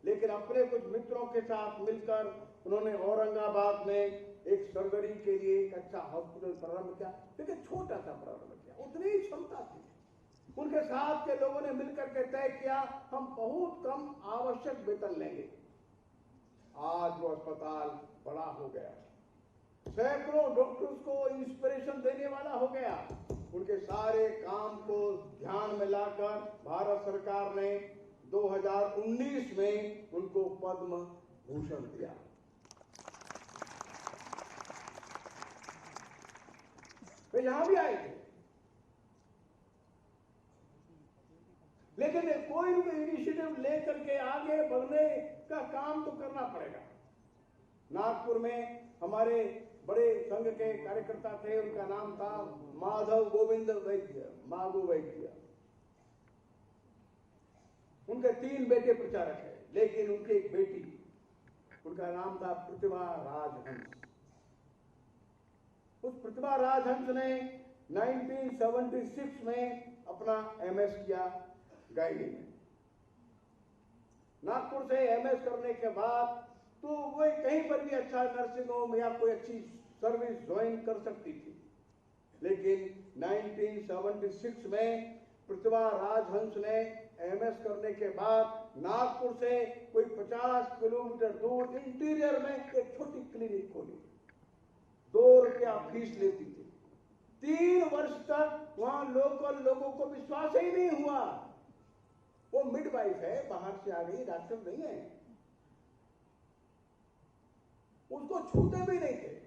लेकिन अपने कुछ मित्रों के साथ मिलकर उन्होंने औरंगाबाद में एक सर्जरी के लिए एक अच्छा हॉस्पिटल प्रारंभ किया। लेकिन छोटा सा प्रारंभ किया, उतनी ही क्षमता थी। उनके साथ के लोगों ने मिलकर के तय किया हम बहुत कम आवश्यक वेतन लेंगे। आज वो अस्पताल बड़ा हो गया, सैकड़ों डॉक्टर्स को इंस्पिरेशन देने वाला हो गया। उनके सारे काम को ध्यान में लाकर भारत सरकार ने 2019 में उनको पद्म भूषण दिया। वे यहां भी आए थे। लेकिन कोई भी इनिशिएटिव लेकर के आगे बढ़ने का काम तो करना पड़ेगा। नागपुर में हमारे बड़े संघ के कार्यकर्ता थे, उनका नाम था माधव गोविंद वैद्य, माधव वैद्य। उनके 3 बेटे प्रचारक हैं, लेकिन उनकी एक बेटी, उनका नाम था प्रतिभा राजहंस। उस प्रतिभा राजहंस ने 1976 में अपना एमएस किया गायनी में। नागपुर से एमएस करने के बाद तो वो कहीं पर भी अच्छा नर्सिंग होम या कोई अच्छी सर्विस ज्वाइन कर सकती थी, लेकिन 1976 में प्रतिभा राजहंस ने एमएस करने के बाद नागपुर से कोई 50 किलोमीटर दूर इंटीरियर में एक छोटी क्लिनिक खोली। 2 रुपया फीस लेती थी। 3 वर्ष तक वहां लोकल लोगों को विश्वास ही नहीं हुआ। वो मिडवाइफ है, बाहर से आ गई, डॉक्टर नहीं है, उसको छूते भी नहीं थे।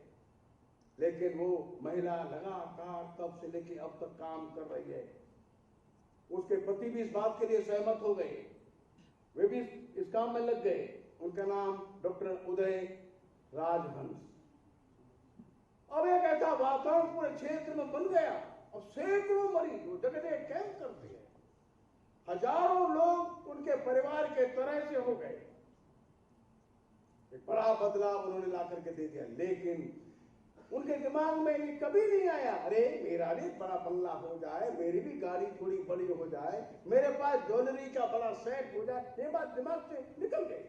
लेकिन वो महिला लगातार तब से लेके अब तक काम कर रही है। उसके पति भी इस बात के लिए सहमत हो गए, वे भी इस काम में लग गए। उनका नाम डॉक्टर उदय राजहंस। अब एक ऐसा वातावरण पूरे क्षेत्र में बन गया और सैकड़ों मरीज वो जगह जगह कैंप करते हैं। हजारों लोग उनके परिवार के तरह से हो गए। एक बड़ा बदलाव उन्होंने ला करके दे दिया, लेकिन उनके दिमाग में ये कभी नहीं आया, अरे मेरा भी बड़ा बंगला हो जाए, मेरी भी गाड़ी थोड़ी बड़ी हो जाए, मेरे पास ज्वेलरी का बड़ा सेट हो जाए। ये बात दिमाग से निकल गई।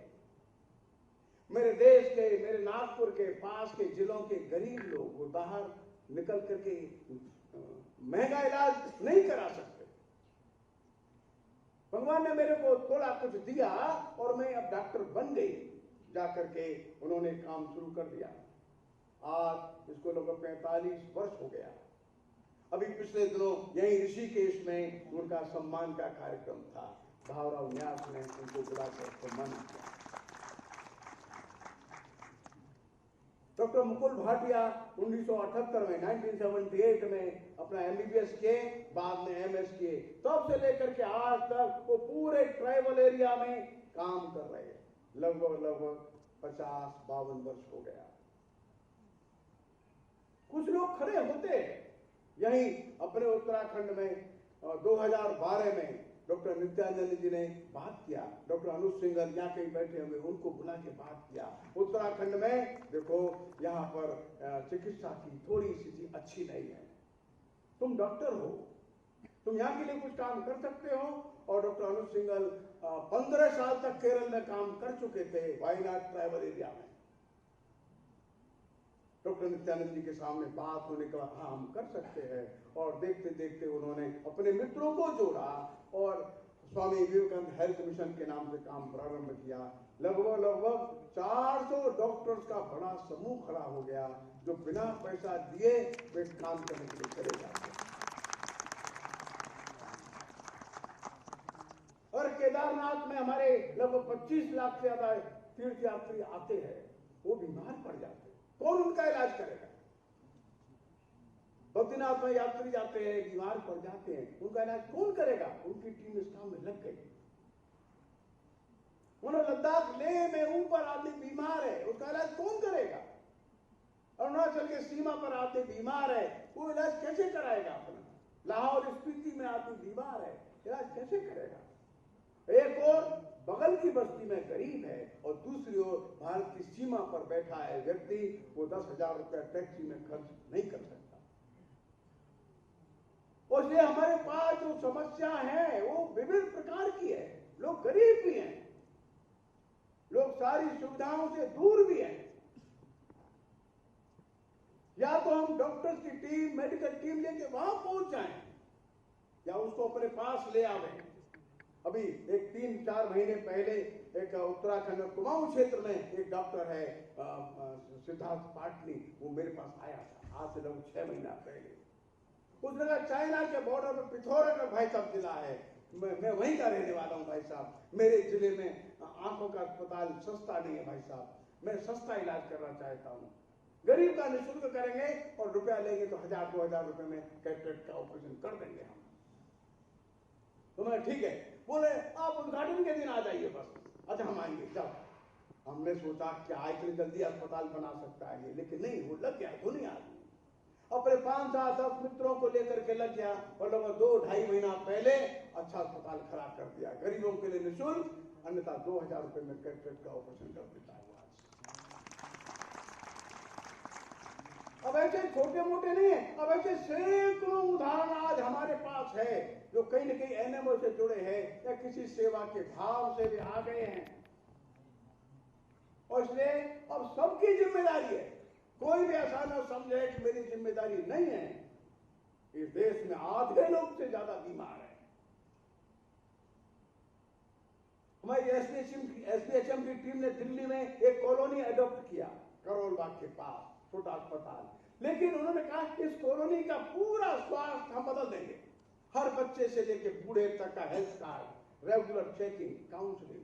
मेरे देश के, मेरे नागपुर के पास के जिलों के गरीब लोग वो बाहर निकल करके महंगा इलाज नहीं करा सकते। भगवान ने मेरे को थोड़ा कुछ दिया और मैं अब डॉक्टर बन गई। जाकर के उन्होंने काम शुरू कर दिया। आज इसको लगभग 45 वर्ष हो गया। अभी पिछले दिनों यही ऋषिकेश में उनका सम्मान का कार्यक्रम था। भावराव न्यास ने उनको बुलाकर सम्मानित किया। डॉक्टर मुकुल भाटिया 1978 में 1978 में अपना एमबीबीएस किए, बाद में एमएस किए। तब से लेकर के आज तक वो पूरे ट्राइबल एरिया में काम कर रहे हैं। लगभग 50-52 वर्ष हो गया। कुछ लोग खड़े होते हैं। यही अपने उत्तराखंड में 2012 में डॉक्टर नित्यानंद जी ने बात किया। डॉक्टर अनुज सिंघल यहाँ कहीं बैठे हुए, उनको बुला के बात किया। उत्तराखंड में देखो, यहाँ पर चिकित्सा की थोड़ी स्थिति अच्छी नहीं है। तुम डॉक्टर हो, तुम यहाँ के लिए कुछ काम कर सकते हो। और डॉक्टर अनुज सिंघल 15 साल तक केरल में काम कर चुके थे, वायनाड ट्राइबल एरिया में। डॉक्टर नित्यानंद जी के सामने बात होने के बाद हाँ हम कर सकते हैं, और देखते देखते उन्होंने अपने मित्रों को जोड़ा और स्वामी विवेकानंद हेल्थ मिशन के नाम से काम प्रारंभ किया। लगभग 400 डॉक्टर्स का बड़ा समूह खड़ा हो गया, जो बिना पैसा दिए वे काम करने के लिए चले जाते हैं। और केदारनाथ में हमारे लगभग 25 लाख से ज्यादा तीर्थयात्री आते हैं, वो बीमार पड़ जाते हैं, कौन उनका इलाज करेगा? बद्रीनाथ में यात्री जाते हैं, बीमार पड़ जाते हैं, उनका इलाज कौन करेगा? उनकी टीम इस काम में लग गई। लद्दाख लेह में ऊपर आदमी बीमार है, उसका इलाज कौन करेगा? अरुणाचल के सीमा पर आदमी बीमार है, वो इलाज कैसे कराएगा अपना? लाहौर स्पीति में आदमी बीमार है, इलाज कैसे करेगा? एक और बगल की बस्ती में गरीब है और दूसरी ओर भारत की सीमा पर बैठा है व्यक्ति, वो 10,000 रुपया टैक्सी में खर्च नहीं कर सकता। और ये हमारे पास जो समस्या है वो विभिन्न प्रकार की है। लोग गरीब भी हैं, लोग सारी सुविधाओं से दूर भी हैं। या तो हम डॉक्टर्स की टीम, मेडिकल टीम लेके वहां पहुंच जाएं, या उसको अपने पास ले आवे। अभी एक 3-4 महीने पहले एक उत्तराखंड कुमाऊं क्षेत्र में एक डॉक्टर है सिद्धार्थ पाटनी, वो मेरे पास आया था आज से लगभग 6 महीना पहले। उस जगह चाइना के बॉर्डर पर पिथौरागढ़ भाई साहब जिला है, मैं वहीं का रहने वाला हूँ भाई साहब। मेरे जिले में आंखों का अस्पताल सस्ता नहीं है भाई साहब, मैं सस्ता इलाज करना चाहता हूँ। गरीब का निःशुल्क करेंगे और रुपया लेंगे तो 1,000-2,000 रुपए में कैटरेक्ट का ऑपरेशन कर देंगे हम। तो मैं ठीक है, बोले आप उद्घाटन के दिन आ जाइए बस। अच्छा हम आएंगे। जब हमने सोचा क्या इतनी जल्दी अस्पताल बना सकता है ये, लेकिन नहीं, वो लग गया दुनिया आदमी अपने 5-7 मित्रों को लेकर के लग गया और लगभग 2-2.5 महीना पहले अच्छा अस्पताल खड़ा कर दिया, गरीबों के लिए निःशुल्क, अन्यथा 2000 रुपए में कैटरेक्ट का ऑपरेशन कर देता है। अब ऐसे छोटे मोटे नहीं है, अब ऐसे सैकड़ों उदाहरण आज हमारे पास है जो कहीं न कहीं एनएमओ से जुड़े हैं या किसी सेवा के भाव से भी आ गए हैं। और इसलिए अब सबकी जिम्मेदारी है, कोई भी ऐसा न समझे कि मेरी जिम्मेदारी नहीं है। इस देश में आधे लोग से ज्यादा बीमार हैं। हमारी एसपीएचएम की टीम ने दिल्ली में एक कॉलोनी अडॉप्ट किया, करोल बाग के पास छोटा अस्पताल, लेकिन उन्होंने कहा इस कॉलोनी का पूरा स्वास्थ्य हम बदल देंगे। हर बच्चे से लेकर बूढ़े तक का health card, regular checking, counselling.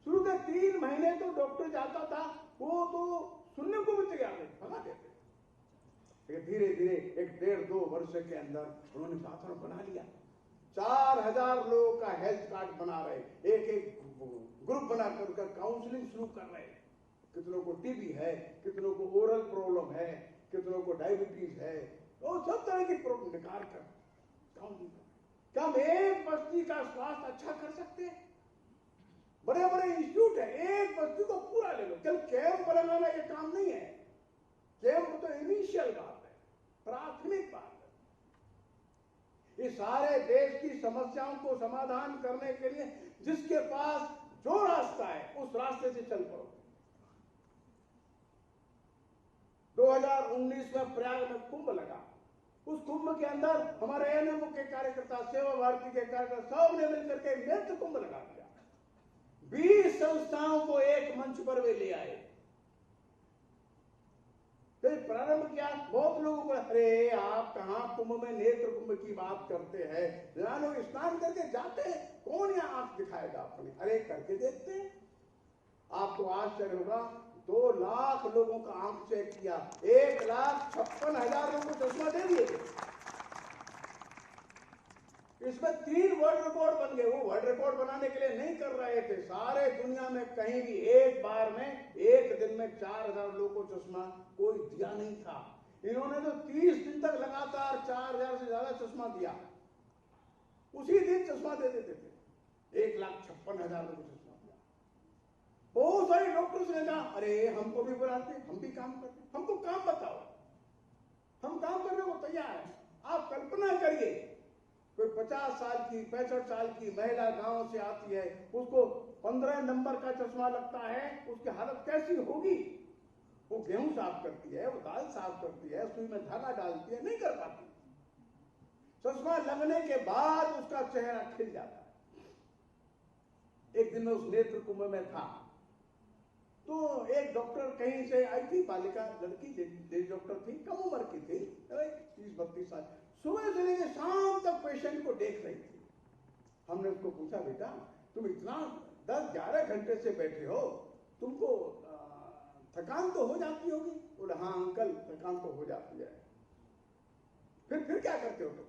शुरू के 3 महीने तो डॉक्टर जाता था, वो तो सुनने को भी तैयार नहीं, भगा देते। लेकिन धीरे धीरे 1-1.5-2 वर्ष के अंदर उन्होंने साधन बना लिया। 4000 लोगों का हेल्थ कार्ड बना रहे, एक ग्रुप बनाकर उनका काउंसलिंग शुरू कर रहे। कितनों को टीबी है, कितनों को ओरल प्रॉब्लम है, कितनों को डायबिटीज है, और सब तरह की प्रॉब्लम निकाल कर काउंसलिंग कर। क्या हम एक बस्ती का स्वास्थ्य अच्छा कर सकते हैं? बड़े बड़े इंस्टीट्यूट है, एक बस्ती को पूरा ले लो। केवल कैंप बनाना ये काम नहीं है। कैंप तो इनिशियल बात है, प्राथमिक बात है। इस सारे देश की समस्याओं को समाधान करने के लिए जिसके पास जो रास्ता है उस रास्ते से चल पड़ो। 2019 में प्रयाग में कुंभ लगा। उस कुंभ के अंदर हमारे एएनएमओ के कार्यकर्ता, सेवा भारती के कार्यकर्ता सब ने मिलकर के नेत्र कुंभ लगा दिया। 20 संस्थाओं को एक मंच पर वे ले आए। तो प्रारंभ किया। बहुत लोगों को अरे आप कहां कुंभ में नेत्र कुंभ की बात करते हैं, लोग स्नान करके जाते हैं, कौन यहाँ आंख दिखाएगा अपने? अरे करके देखते हैं। आपको आश्चर्य होगा, 2 लाख लोगों का आंख चेक किया, 1,56,000 लोगों को चश्मा दे दिए थे। इसमें 3 वर्ल्ड रिकॉर्ड बन गए। वो वर्ल्ड रिकॉर्ड बनाने के लिए नहीं कर रहे थे, सारे दुनिया में कहीं भी एक बार में एक दिन में 4000 लोगों को चश्मा कोई दिया नहीं था। इन्होंने तो 30 दिन तक लगातार 4000 से ज्यादा चश्मा दिया, उसी दिन चश्मा दे देते थे। 1,56,000 लोगों को चश्मा दिया। बहुत सारे डॉक्टर्स ने कहा अरे हमको भी बुलाते, हम भी काम करते, हमको काम बताओ, हम काम करने को तैयार है। आप कल्पना करिए, कोई 50 साल की 65 साल की महिला गांव से आती है, उसको 15 नंबर का चश्मा लगता है, उसकी हालत कैसी होगी? वो गेहूं साफ करती है, वो दाल साफ करती है, सुई में धागा डालती है, नहीं कर पाती। चश्मा लगने के बाद उसका चेहरा खिल जाता है। एक दिन मैं उस नेत्र कुंभ में था, तो एक डॉक्टर कहीं से आई थी, बालिका लड़की, लेडी डॉक्टर थी, कम उम्र की थी, 30-32 साल। सुबह से लेकर शाम तक पेशेंट को देख रही थी। हमने उसको पूछा बेटा तुम इतना 10-11 घंटे से बैठे हो, तुमको थकान तो हो जाती होगी? बोले हाँ अंकल थकान तो हो जाती है। फिर क्या करते हो तुम?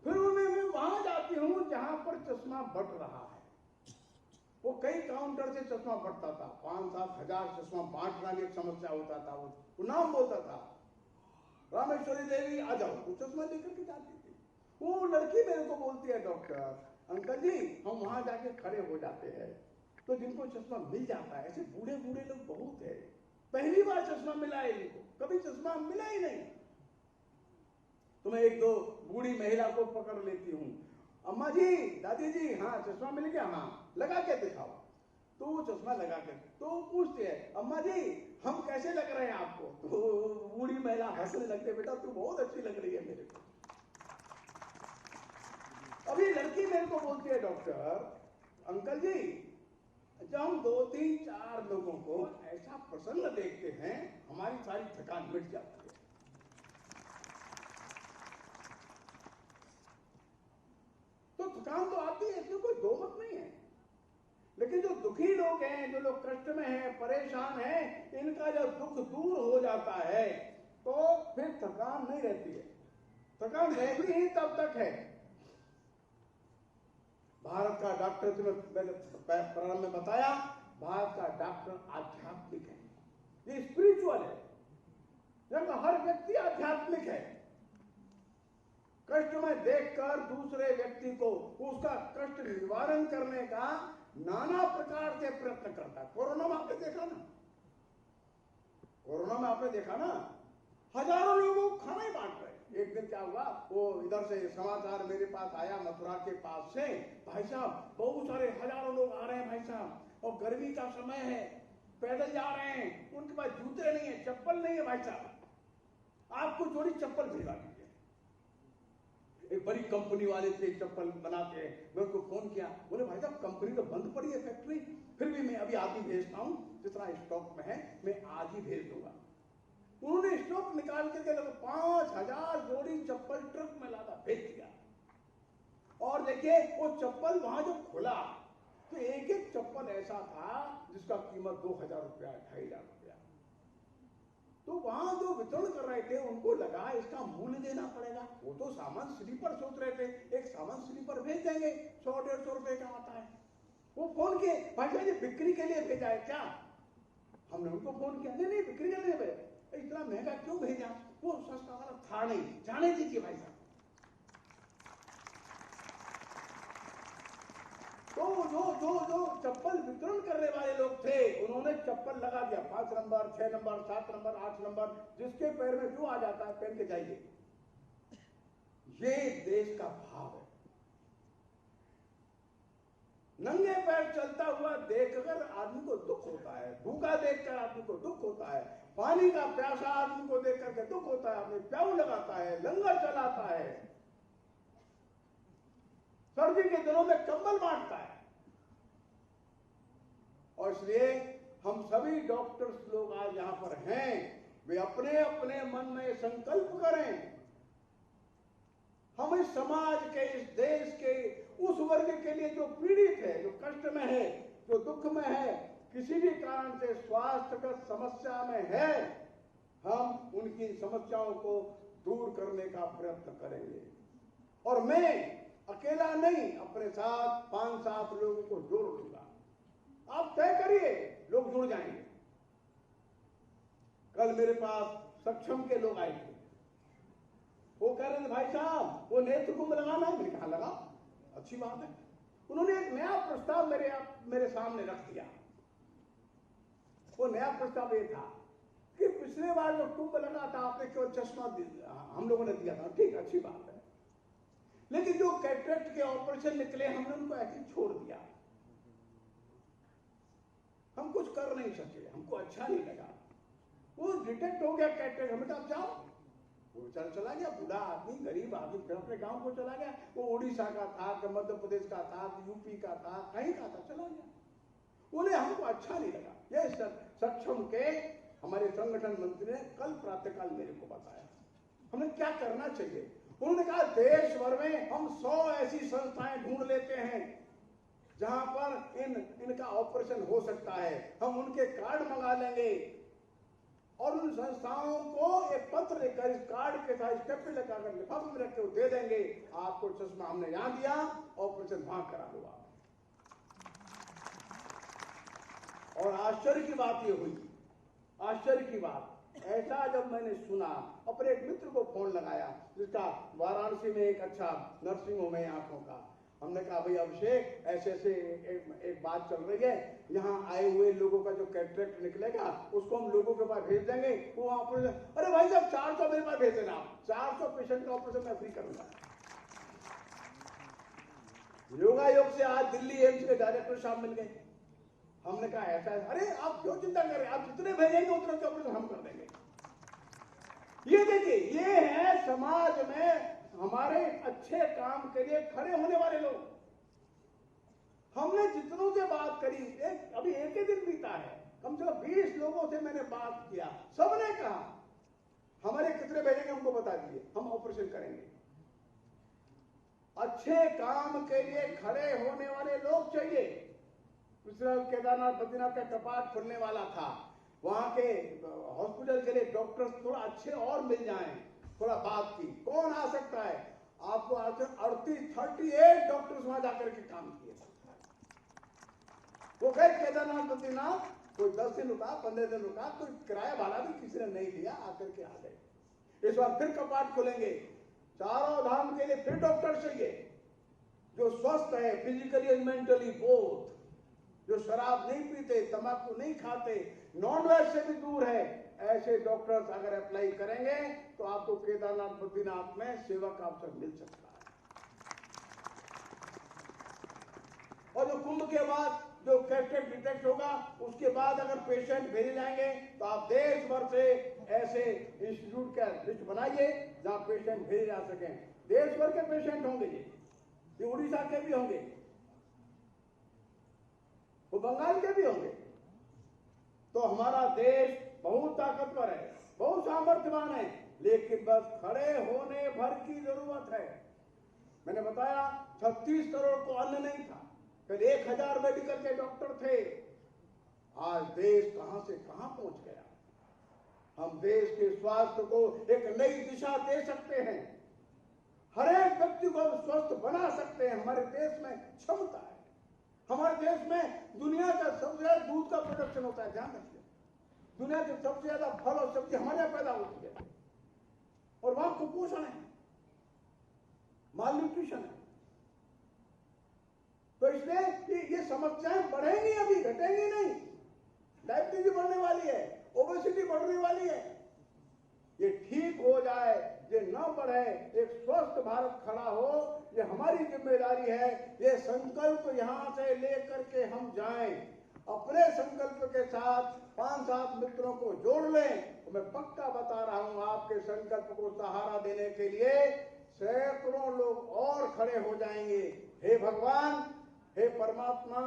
फिर मैं वहां जाती हूँ जहां पर चश्मा बट रहा है। वो कई काउंटर से चश्मा बटता था, 5-7 हजार चश्मा बांटना भी एक समस्या होता था। वो नाम बोलता था रामेश्वरी देवी आ जाओ, वो चश्मा लेकर के जाती थी। वो लड़की मेरे को बोलती है डॉक्टर अंकल जी हम वहां जाके खड़े हो जाते हैं, तो जिनको चश्मा मिल जाता है, ऐसे बूढ़े बूढ़े लोग बहुत है, पहली बार चश्मा मिला है इनको, कभी चश्मा मिला ही नहीं। तो मैं 1-2 बूढ़ी महिला को पकड़ लेती हूँ, अम्मा जी दादी जी हाँ चश्मा मिल गया, हाँ लगा के दिखाओ। तो वो चश्मा लगा के तो पूछते हैं अम्मा जी हम कैसे लग रहे हैं आपको? तो बूढ़ी महिला हंसने लगते, बेटा तू बहुत अच्छी लग रही है मेरे को। अभी लड़की मेरे को बोलती है डॉक्टर अंकल जी जब हम 2-3-4 लोगों को ऐसा प्रसन्न देखते हैं हमारी सारी थकान मिट जाती है। तो थकान तो आती है, इसमें कोई दो मत नहीं है। लेकिन जो दुखी लोग हैं, जो लोग कष्ट में हैं, परेशान हैं, इनका जब दुख दूर हो जाता है तो फिर थकान नहीं रहती है। थकान रहती ही तब तक है। भारत का डॉक्टर, मैंने प्रारंभ में बताया, भारत का डॉक्टर आध्यात्मिक है, ये स्पिरिचुअल है, जहाँ हर व्यक्ति आध्यात्मिक है। कष्ट में देखकर दूसरे व्यक्ति को उसका कष्ट निवारण करने का नाना प्रकार से प्रयत्न करता है। कोरोना में आपने देखा ना, कोरोना में आपने देखा ना, हजारों लोगों को खाना ही बांट रहे। एक दिन क्या हुआ, वो इधर से समाचार मेरे पास आया, मथुरा के पास से, भाई साहब बहुत सारे हजारों लोग आ रहे हैं भाई साहब, और गर्मी का समय है, पैदल जा रहे हैं, उनके पास जूते नहीं है, चप्पल नहीं है भाई साहब, आपको जोड़ी चप्पल भिजवा दीजिए। एक बड़ी कंपनी वाले थे, चप्पल बनाते हैं, मैं उनको फोन किया, बोले भाई साहब कंपनी तो बंद पड़ी है फैक्ट्री, फिर भी मैं अभी आदमी भेजता हूँ, जितना स्टॉक में है मैं आज ही भेज दूंगा। उन्होंने स्टॉक निकाल करके 5000 जोड़ी चप्पल ट्रक में लादा भेज दिया। और देखिए वो चप्पल वहां जो खुला तो एक एक चप्पल ऐसा था जिसका कीमत 2000 रुपया, 2500 रुपया। तो वहां जो वितरण कर रहे थे उनको लगा इसका मूल्य देना पड़ेगा, वो तो सामान स्लीपर सोच रहे थे, एक सामान स्लीपर भेज देंगे 100-150 रुपए का आता है। वो फोन किए, भाई साहब ये बिक्री के लिए भेजा है क्या? हमने उनको फोन किया, नहीं बिक्री के लिए भेजा, इतना महंगा क्यों भेजा? वो सस्ता वाला था नहीं, जाने दीजिए भाई साहब। तो जो चप्पल वितरण करने वाले लोग थे उन्होंने चप्पल लगा दिया, 5 नंबर, 6 नंबर, 7 नंबर, 8 नंबर, जिसके पैर में जो आ जाता है पहन के जाइए। ये देश का भाव है। नंगे पैर चलता हुआ देखकर आदमी को दुख होता है, भूखा देखकर आदमी को दुख होता है, पानी का प्यासा आदमी को देख करके दुख होता है, आदमी प्याऊ लगाता है, लंगर चलाता है, सर्दी के दिनों में कंबल बांटता है। और इसलिए हम सभी डॉक्टर्स लोग आज यहां पर हैं, वे अपने अपने मन में संकल्प करें, हम इस समाज के, इस देश के उस वर्ग के लिए जो पीड़ित है, जो कष्ट में है, जो दुख में है, किसी भी कारण से स्वास्थ्यगत समस्या में है, हम उनकी समस्याओं को दूर करने का प्रयत्न करेंगे। और मैं अकेला नहीं, अपने साथ 5-7 लोगों को जोड़ लूंगा। आप तय करिए, लोग जुड़ जाएंगे। कल मेरे पास सक्षम के लोग आए थे, वो कह रहे थे भाई साहब वो नेत्र कुंभ लगाना है। मैंने कहा लगा, अच्छी बात है। उन्होंने एक नया प्रस्ताव मेरे सामने रख दिया। वो नया प्रस्ताव ये था कि पिछले बार जो कुंभ लगा था आपने केवल चश्मा हम लोगों ने दिया था, ठीक अच्छी बात है, लेकिन जो कैटरेक्ट के ऑपरेशन निकले हमने उनको ऐसे छोड़ दिया। हम कुछ कर नहीं सके, हमको अच्छा नहीं लगा, वो डिटेक्ट हो गया कैटरेक्ट। हमें कहा जाओ, वो चला गया, बूढ़ा आदमी, गरीब आदमी, फिर अपने गांव को चला गया। वो उड़ीसा का था, कि मध्य प्रदेश का था, यूपी का था, कहीं का था, चला गया। उन्हें हमको अच्छा नहीं लगा। ये सक्षम के हमारे संगठन मंत्री ने कल प्रातःकाल मेरे को बताया, हमें क्या करना चाहिए। उन्होंने कहा देश भर में हम 100 ऐसी संस्थाएं ढूंढ लेते हैं जहां पर इनका ऑपरेशन हो सकता है, हम उनके कार्ड मंगा लेंगे और उन संस्थाओं को एक पत्र लेकर इस कार्ड के साथ स्टेप लगाकर लिफाफे में रख के दे देंगे, आपको चश्मा हमने यहां दिया, ऑपरेशन वहां करा लो आप। और आश्चर्य की बात ये हुई, आश्चर्य की बात, ऐसा जब मैंने सुना, अपने एक मित्र को फोन लगाया जिसका वाराणसी में एक अच्छा नर्सिंग होम है आंखों का। हमने कहा भाई अभिषेक ऐसे ऐसे एक बात चल रही है, यहाँ आए हुए लोगों का जो कैटरेक्ट निकलेगा उसको हम लोगों के पास भेज देंगे, वो ऑपरेशन। अरे भाई साहब 400 मेरे पास भेज देना, 400 पेशेंट का ऑपरेशन मैं फ्री करूंगा। योगायोग से आज दिल्ली एम्स के डायरेक्टर साहब मिल गए। हमने कहा ऐसा है, अरे आप क्यों चिंता कर रहे हैं, आप जितने भेजेंगे उतने के ऑपरेशन हम कर देंगे। ये देखिए, ये है समाज में हमारे अच्छे काम के लिए खड़े होने वाले लोग। हमने जितनों से बात करी, अभी एक ही दिन बीता है, कम से कम 20 लोगों से मैंने बात किया, सबने कहा हमारे कितने भेजेंगे हमको बता दीजिए, हम ऑपरेशन करेंगे। अच्छे काम के लिए खड़े होने वाले लोग चाहिए। पिछले केदारनाथ बद्रीनाथ का कपाट खुलने वाला था, वहां के हॉस्पिटल के लिए डॉक्टर्स थोड़ा अच्छे और मिल जाएं, थोड़ा बात की, कौन आ सकता है। आपको 38 डॉक्टर्स वहां जाकर के काम किए। वो गए केदारनाथ बद्रीनाथ, कोई 10 दिन रुका, 15 दिन रुका, कोई किराया भाड़ा भी किसी ने नहीं लिया, आकर के आ गए। इस बार फिर कपाट खोलेंगे, चारों धाम के लिए फिर डॉक्टर चाहिए जो स्वस्थ है फिजिकली एंड मेंटली बोथ, जो शराब नहीं पीते, तंबाकू नहीं खाते, नॉन वेज से भी दूर है। ऐसे डॉक्टर्स अगर अप्लाई करेंगे तो आपको केदारनाथ बद्रीनाथ में सेवा का अवसर मिल सकता है। और जो कुंभ के बाद जो कैटेट डिटेक्ट होगा, उसके बाद अगर पेशेंट भेजे जाएंगे तो आप देश भर से ऐसे इंस्टीट्यूट का लिस्ट बनाइए जहां पेशेंट भेजे जा सकें। देश भर के पेशेंट होंगे, ये उड़ीसा के भी होंगे, वो बंगाल के भी होंगे। तो हमारा देश बहुत ताकतवर है, बहुत सामर्थ्यवान है, लेकिन बस खड़े होने भर की जरूरत है। मैंने बताया 36 करोड़ को अन्न नहीं था, कल 1000 मेडिकल के डॉक्टर थे। आज देश कहां से कहां पहुंच गया। हम देश के स्वास्थ्य को एक नई दिशा दे सकते हैं, हर एक व्यक्ति को स्वस्थ बना सकते हैं। हमारे देश में क्षमता है। हमारे देश में दुनिया का सबसे ज्यादा दूध का प्रोडक्शन होता है, ध्यान रखिए। दुनिया की सबसे ज्यादा फल और सब्जी हमारे यहां पैदा होती है, और वहां कुपोषण है, माल न्यूट्रिशन है। तो इसलिए ये समस्याएं बढ़ेंगी, अभी घटेंगी नहीं। डायबिटीज बढ़ने वाली है, ओबेसिटी बढ़ने वाली है। ये ठीक हो जाए, ये न बढ़े, एक स्वस्थ भारत खड़ा हो, ये हमारी जिम्मेदारी है। ये संकल्प यहां से लेकर के हम जाएं, अपने संकल्प के साथ 5-7 मित्रों को जोड़ लें। तो मैं पक्का बता रहा हूं, आपके संकल्प को सहारा देने के लिए सैकड़ों लोग और खड़े हो जाएंगे। हे भगवान, हे परमात्मा,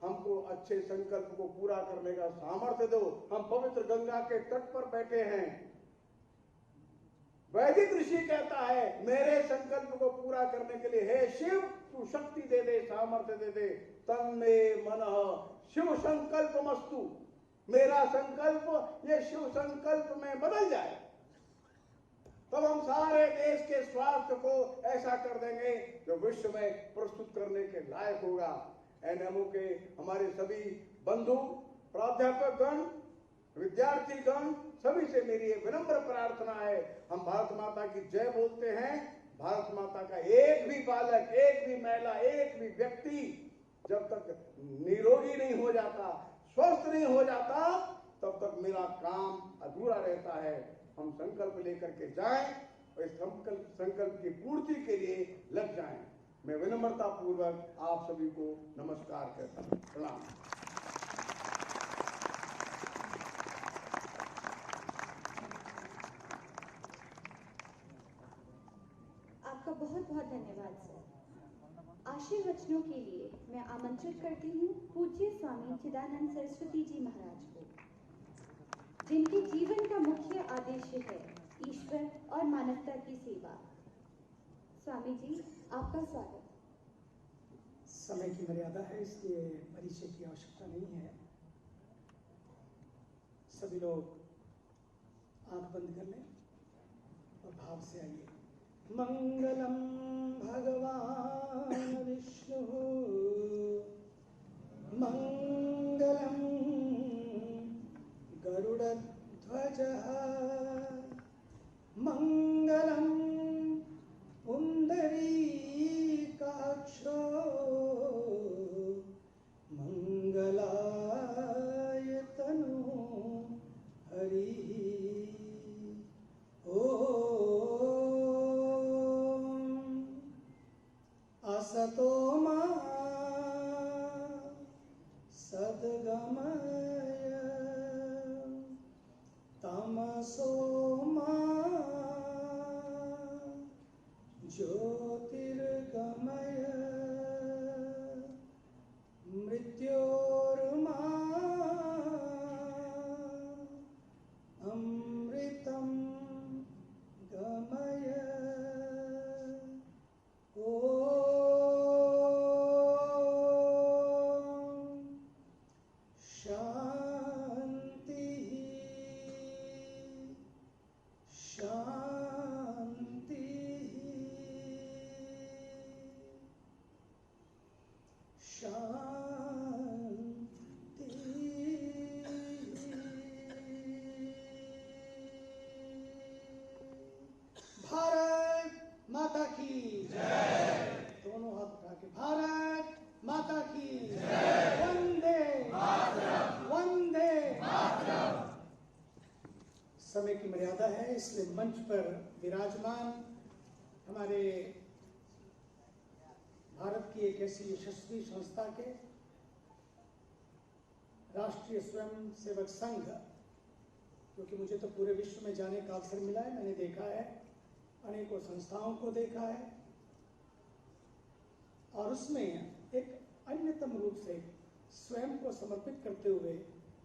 हमको अच्छे संकल्प को पूरा करने का सामर्थ्य दो। हम पवित्र गंगा के तट पर बैठे हैं। वैदिक ऋषि कहता है, मेरे संकल्प को पूरा करने के लिए हे शिव, तू शक्ति दे दे, सामर्थ्य दे दे। तन्मे मनः शिव संकल्प मस्तु। मेरा संकल्प ये शिव संकल्प में बदल जाए, तब हम सारे देश के स्वास्थ्य को ऐसा कर देंगे जो विश्व में प्रस्तुत करने के लायक होगा। एनएमओ के हमारे सभी बंधु, प्राध्यापक गण, विद्यार्थी गण, सभी से मेरी ये विनम्र प्रार्थना है। हम भारत माता की जय बोलते हैं। भारत माता का एक भी बालक, एक भी महिला, एक भी व्यक्ति जब तक निरोगी नहीं हो जाता, स्वस्थ नहीं हो जाता, तब तक मेरा काम अधूरा रहता है। हम संकल्प लेकर के जाएं और इस संकल्प की पूर्ति के लिए लग जाएं। मैं विनम्रता पूर्वक आप सभी को नमस्कार करता हूं। प्रणाम। आपका बहुत बहुत धन्यवाद सर। आशीर्वचनों के लिए मैं आमंत्रित करती हूँ पूज्य स्वामी चिदानंद सरस्वती जी महाराज को, जिनके जीवन का मुख्य आदेश है ईश्वर और मानवता की सेवा। स्वामी जी, आपका स्वागत। समय की मर्यादा है, इसलिए परिचय की आवश्यकता नहीं है। सभी लोग आंख बंद कर लें और भाव से आइए। मंगलम भगवान विष्णु, मंगलम गरुड़ध्वजः, मंगलम पुंडरीकाक्षो, मंगलाय तनु हरिः। असतो मा सद्गमय, तमसो मा ज्योतिर्गमय, मृत्योर्मा अमृतं गमय। शांति शांति। समय की मर्यादा है, इसलिए मंच पर विराजमान हमारे भारत की एक ऐसी यशस्वी संस्था के राष्ट्रीय स्वयं सेवक संघ, क्योंकि मुझे तो पूरे विश्व में जाने का अवसर मिला है, मैंने देखा है, अनेकों संस्थाओं को देखा है, और उसमें एक अन्यतम रूप से स्वयं को समर्पित करते हुए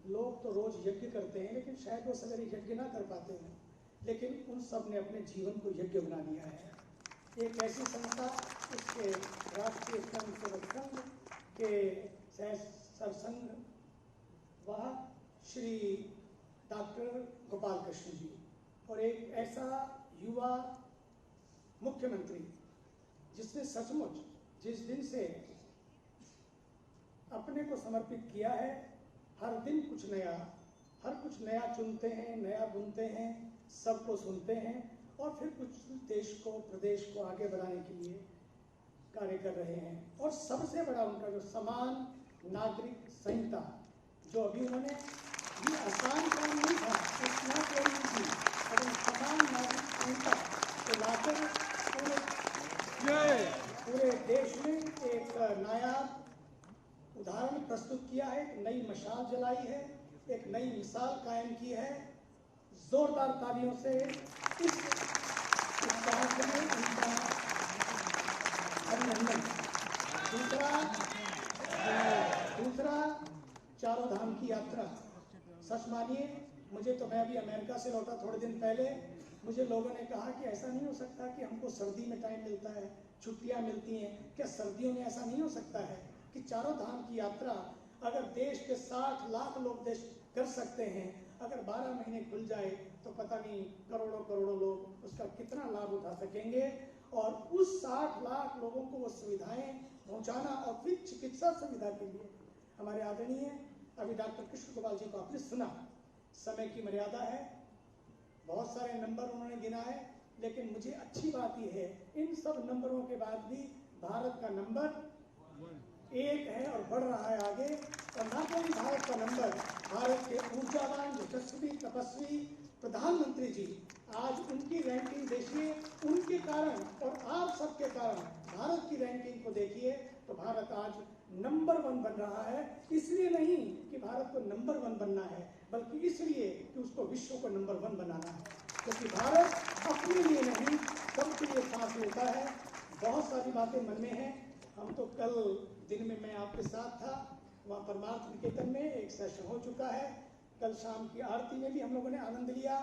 लोग तो रोज यज्ञ करते हैं, लेकिन शायद वो सवेरे यज्ञ ना कर पाते हैं, लेकिन उन सब ने अपने जीवन को यज्ञ बना लिया है। एक ऐसी संस्था, इसके राष्ट्रीय स्वयं सेवक संघ के सरसंघ वह श्री डॉक्टर गोपाल कृष्ण जी, और एक ऐसा युवा मुख्यमंत्री जिसने सचमुच जिस दिन से अपने को समर्पित किया है, हर दिन कुछ नया चुनते हैं, नया बुनते हैं, सबको सुनते हैं और फिर कुछ देश को, प्रदेश को आगे बढ़ाने के लिए कार्य कर रहे हैं। और सबसे बड़ा उनका जो समान नागरिक संहिता, जो अभी उन्होंने, ये आसान काम नहीं था, इतना कोई नहीं थी, और समान नागरिक संहिता को लाकर पूरे देश में एक नायाब उदाहरण प्रस्तुत किया है, एक नई मशाल जलाई है, एक नई मिसाल कायम की है। जोरदार तालियों से इस कार्यक्रम में उनका अभिनंदन। दूसरा चारों धाम की यात्रा, सच मानिए मुझे तो, मैं अभी अमेरिका से लौटा थोड़े दिन पहले, मुझे लोगों ने कहा कि ऐसा नहीं हो सकता कि हमको सर्दी में टाइम मिलता है, छुट्टियां मिलती हैं, क्या सर्दियों में ऐसा नहीं हो सकता है कि चारों धाम की यात्रा अगर देश के 60 लाख लोग देश कर सकते हैं, अगर 12 महीने खुल जाए तो पता नहीं करोड़ों लोग उसका कितना लाभ उठा सकेंगे। और उस 60 लाख लोगों को वो सुविधाएं पहुंचाना, और फिर चिकित्सा सुविधा के लिए हमारे आदरणीय अभी डॉक्टर कृष्ण गोपाल जी को आपने सुना, समय की मर्यादा है, बहुत सारे नंबर उन्होंने गिनाए, लेकिन मुझे अच्छी बात यह है, इन सब नंबरों के बाद भी भारत का नंबर 1 है और बढ़ रहा है आगे। और ना कोई भारत का नंबर, भारत के ऊर्जावान, यशस्वी, तपस्वी प्रधानमंत्री जी, आज उनकी रैंकिंग देखिए, उनके कारण और आप सबके कारण भारत की रैंकिंग को देखिए, तो भारत आज नंबर 1 बन रहा है। इसलिए नहीं कि भारत को नंबर 1 बनना है, बल्कि इसलिए कि उसको विश्व को नंबर 1 बनाना है, क्योंकि भारत अपने लिए नहीं, सबके लिए सांस लेता है। बहुत सारी बातें मन में हैं। हम तो कल दिन में मैं आपके साथ था, वहाँ परमार्थ निकेतन में एक सेशन हो चुका है, कल शाम की आरती में भी हम लोगों ने आनंद लिया।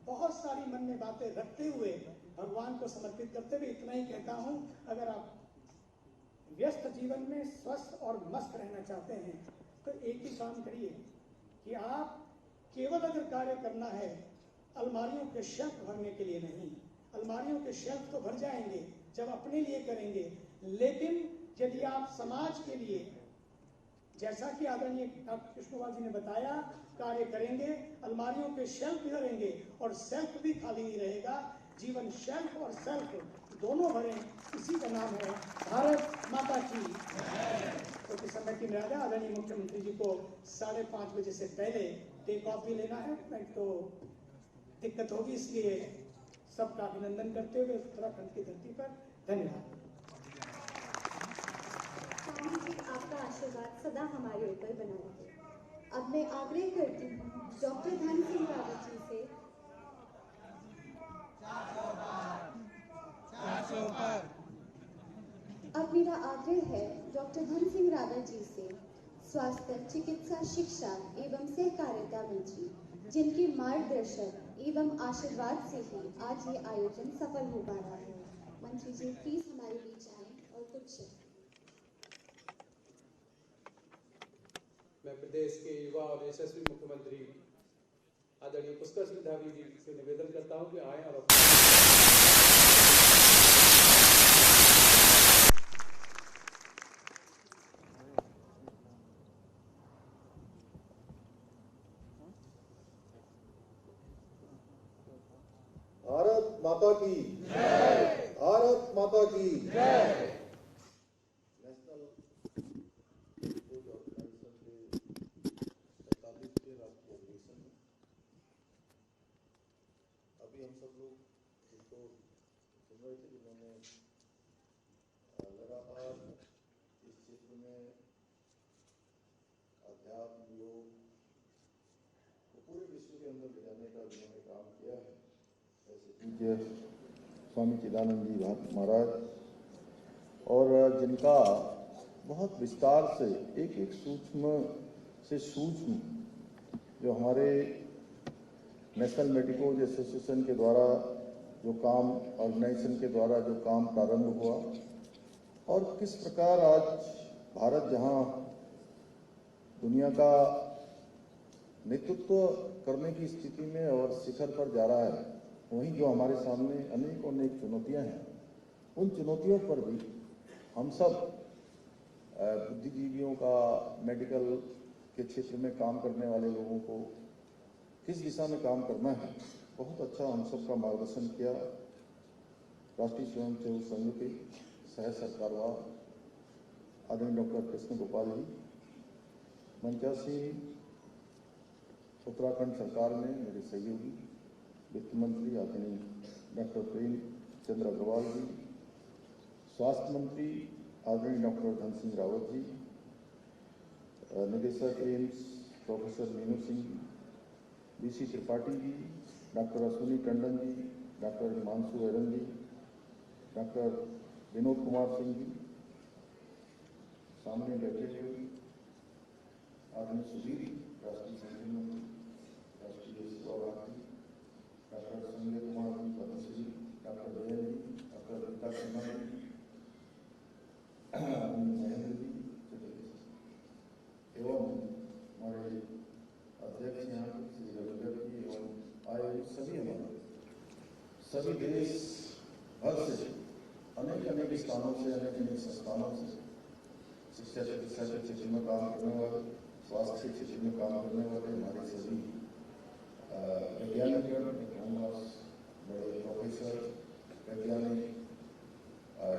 बहुत सारी मन में बातें रखते हुए, भगवान को समर्पित करते हुए इतना ही कहता हूँ, अगर आप व्यस्त जीवन में स्वस्थ और मस्त रहना चाहते हैं तो एक ही काम करिए कि आप केवल अगर कार्य करना है, अलमारियों के शेल्फ भरने के लिए नहीं, अलमारियों के शेल्फ तो भर जाएंगे जब अपने लिए करेंगे, लेकिन यदि आप समाज के लिए, जैसा कि आदरणीय डॉक्टर कृष्णपाल जी ने बताया, कार्य करेंगे, अलमारियों के शेल्फ भी भरेंगे और सेल्फ भी खाली नहीं रहेगा। जीवन शेल्फ और सेल्फ दोनों भरें, इसी का नाम है भारत माता की। तो समय की मर्यादा, आदरणीय मुख्यमंत्री जी को 5:30 बजे से पहले टेक ऑफ भी लेना है, नहीं तो दिक्कत होगी, इसलिए सबका अभिनंदन करते हुए उत्तराखंड की धरती पर धन्यवाद। आपका आशीर्वाद सदा हमारे ऊपर बना रहे। अब मैं आग्रह करती हूँ डॉक्टर धन सिंह रावत जी से, अब मेरा आग्रह है डॉक्टर धन सिंह रावत जी से, स्वास्थ्य, चिकित्सा, शिक्षा एवं सहकारिता मंत्री, जिनके मार्गदर्शन एवं आशीर्वाद से ही आज ये आयोजन सफल हो पा रहा है। मंत्री जी प्लीज हमारे बीच आए और कुछ। मैं प्रदेश के युवा और यशस्वी मुख्यमंत्री आदरणीय पुष्कर सिंह धामी जी से निवेदन करता हूं कि आए और भारत माता की जय, भारत माता की जय। नेशनल फूड ऑर्गेनाइजेशन के 47वें राष्ट्रीय अधिवेशन में रहे थे, जिन्होंने लगातार इस क्षेत्र में अध्यात्म योग को पूरे विश्व के अंदर ले जाने का जिन्होंने काम किया है, ऐसे पूज्य स्वामी चिदानंद जी महाराज, और जिनका बहुत विस्तार से एक एक सूक्ष्म से सूक्ष्म जो हमारे नेशनल मेडिकोज एसोसिएशन के द्वारा जो काम, ऑर्गेनाइजेशन के द्वारा जो काम प्रारंभ हुआ, और किस प्रकार आज भारत जहां दुनिया का नेतृत्व करने की स्थिति में और शिखर पर जा रहा है, वहीं जो हमारे सामने अनेक चुनौतियां हैं, उन चुनौतियों पर भी हम सब बुद्धिजीवियों का, मेडिकल के क्षेत्र में काम करने वाले लोगों को किस दिशा में काम करना है, बहुत अच्छा हम सबका मार्गदर्शन किया। राष्ट्रीय स्वयंसेवक संघ के सह सरकारवाह आदरणीय डॉक्टर कृष्ण गोपाल जी, मंचासीन उत्तराखंड सरकार में मेरे सहयोगी वित्त मंत्री आदरणीय डॉक्टर प्रेम चंद्र अग्रवाल जी, स्वास्थ्य मंत्री आदरणीय डॉक्टर धन सिंह रावत जी, निदेशक AIIMS professor Meenu Singh ji, BC Tripathi ji, doctor Ashwini Tandon ji, doctor Himanshu एरन जी, डॉक्टर विनोद कुमार सिंह जी, सामने बैठे हुए आदरणीय सुधीर राष्ट्रीय संगठन मंत्री, राष्ट्रीय सेवा भारती, डॉक्टर संजय कुमार जी पद्मश्री, डॉक्टर जयन जी, डॉक्टर रीता सिन्हा जी, महेंद्र जी एवं हमारे अध्यक्ष यहाँ श्री रविंदर जी एवं आए सभी हमारे सभी देश भर से अनेक स्थानों से, अनेक संस्थानों से, शिक्षा चिकित्सा के क्षेत्र में काम करने वाले, स्वास्थ्य के क्षेत्र में काम करने वाले हमारे सभी वैज्ञानिक, बड़े प्रोफेसर, वैज्ञानिक,